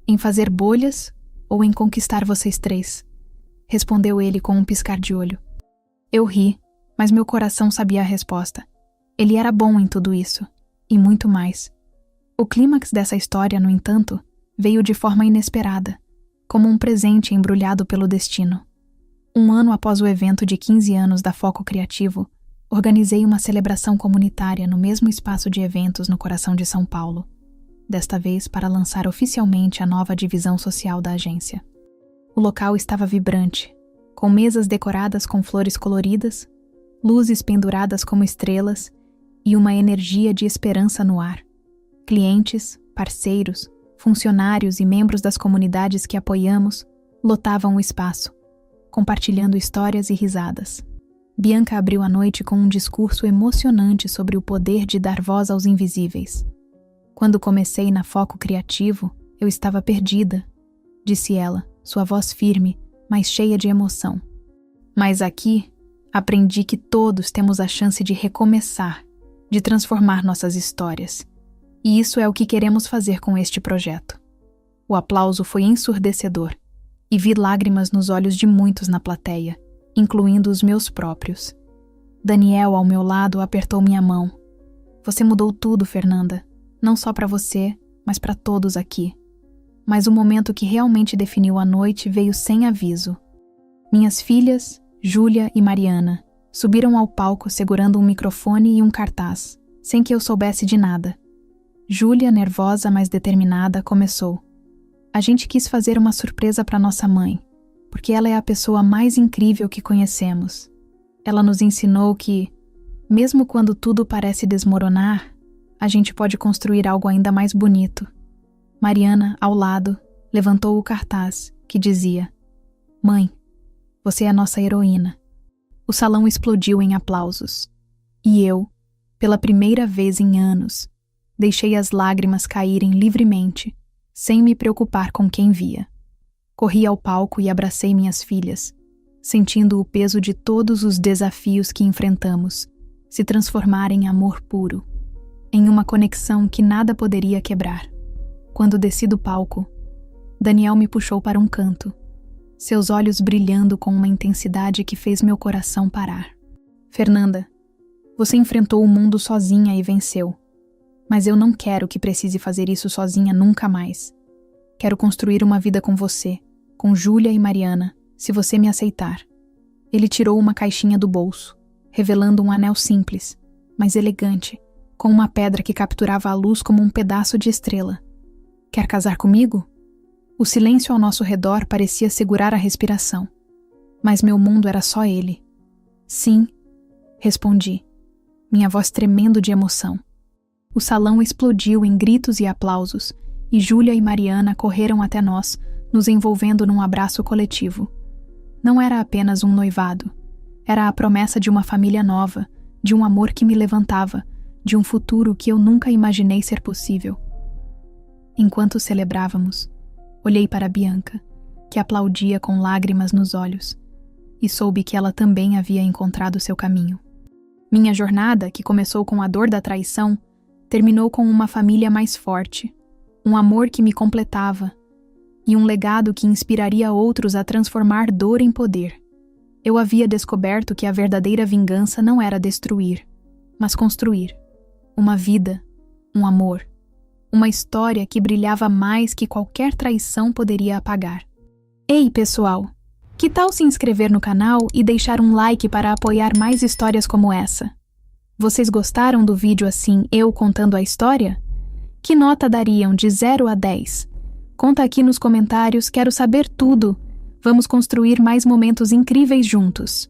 Em fazer bolhas ou em conquistar vocês três? Respondeu ele com um piscar de olho. Eu ri, mas meu coração sabia a resposta. Ele era bom em tudo isso, e muito mais. O clímax dessa história, no entanto, veio de forma inesperada, como um presente embrulhado pelo destino. Um ano após o evento de 15 anos da Foco Criativo, organizei uma celebração comunitária no mesmo espaço de eventos no coração de São Paulo, desta vez para lançar oficialmente a nova divisão social da agência. O local estava vibrante, com mesas decoradas com flores coloridas, luzes penduradas como estrelas e uma energia de esperança no ar. Clientes, parceiros, funcionários e membros das comunidades que apoiamos lotavam o espaço, compartilhando histórias e risadas. Bianca abriu a noite com um discurso emocionante sobre o poder de dar voz aos invisíveis. Quando comecei na Foco Criativo, eu estava perdida, disse ela, sua voz firme, mas cheia de emoção. Mas aqui, aprendi que todos temos a chance de recomeçar, de transformar nossas histórias. E isso é o que queremos fazer com este projeto. O aplauso foi ensurdecedor, e vi lágrimas nos olhos de muitos na plateia, incluindo os meus próprios. Daniel, ao meu lado, apertou minha mão. Você mudou tudo, Fernanda. Não só para você, mas para todos aqui. Mas o momento que realmente definiu a noite veio sem aviso. Minhas filhas, Júlia e Mariana, subiram ao palco segurando um microfone e um cartaz, sem que eu soubesse de nada. Júlia, nervosa, mas determinada, começou. A gente quis fazer uma surpresa para nossa mãe, porque ela é a pessoa mais incrível que conhecemos. Ela nos ensinou que, mesmo quando tudo parece desmoronar, a gente pode construir algo ainda mais bonito. Mariana, ao lado, levantou o cartaz, que dizia: Mãe, você é a nossa heroína. O salão explodiu em aplausos. E eu, pela primeira vez em anos, deixei as lágrimas caírem livremente, sem me preocupar com quem via. Corri ao palco e abracei minhas filhas, sentindo o peso de todos os desafios que enfrentamos se transformar em amor puro, em uma conexão que nada poderia quebrar. Quando desci do palco, Daniel me puxou para um canto, seus olhos brilhando com uma intensidade que fez meu coração parar. Fernanda, você enfrentou o mundo sozinha e venceu. Mas eu não quero que precise fazer isso sozinha nunca mais. Quero construir uma vida com você, com Júlia e Mariana, se você me aceitar. Ele tirou uma caixinha do bolso, revelando um anel simples, mas elegante, com uma pedra que capturava a luz como um pedaço de estrela. Quer casar comigo? O silêncio ao nosso redor parecia segurar a respiração, mas meu mundo era só ele. Sim, respondi, minha voz tremendo de emoção. O salão explodiu em gritos e aplausos, e Júlia e Mariana correram até nós, nos envolvendo num abraço coletivo. Não era apenas um noivado. Era a promessa de uma família nova, de um amor que me levantava, de um futuro que eu nunca imaginei ser possível. Enquanto celebrávamos, olhei para Bianca, que aplaudia com lágrimas nos olhos, e soube que ela também havia encontrado seu caminho. Minha jornada, que começou com a dor da traição, terminou com uma família mais forte, um amor que me completava e um legado que inspiraria outros a transformar dor em poder. Eu havia descoberto que a verdadeira vingança não era destruir, mas construir. Uma vida, um amor, uma história que brilhava mais que qualquer traição poderia apagar. Ei, pessoal! Que tal se inscrever no canal e deixar um like para apoiar mais histórias como essa? Vocês gostaram do vídeo assim, eu contando a história? Que nota dariam de 0 a 10? Conta aqui nos comentários, quero saber tudo. Vamos construir mais momentos incríveis juntos.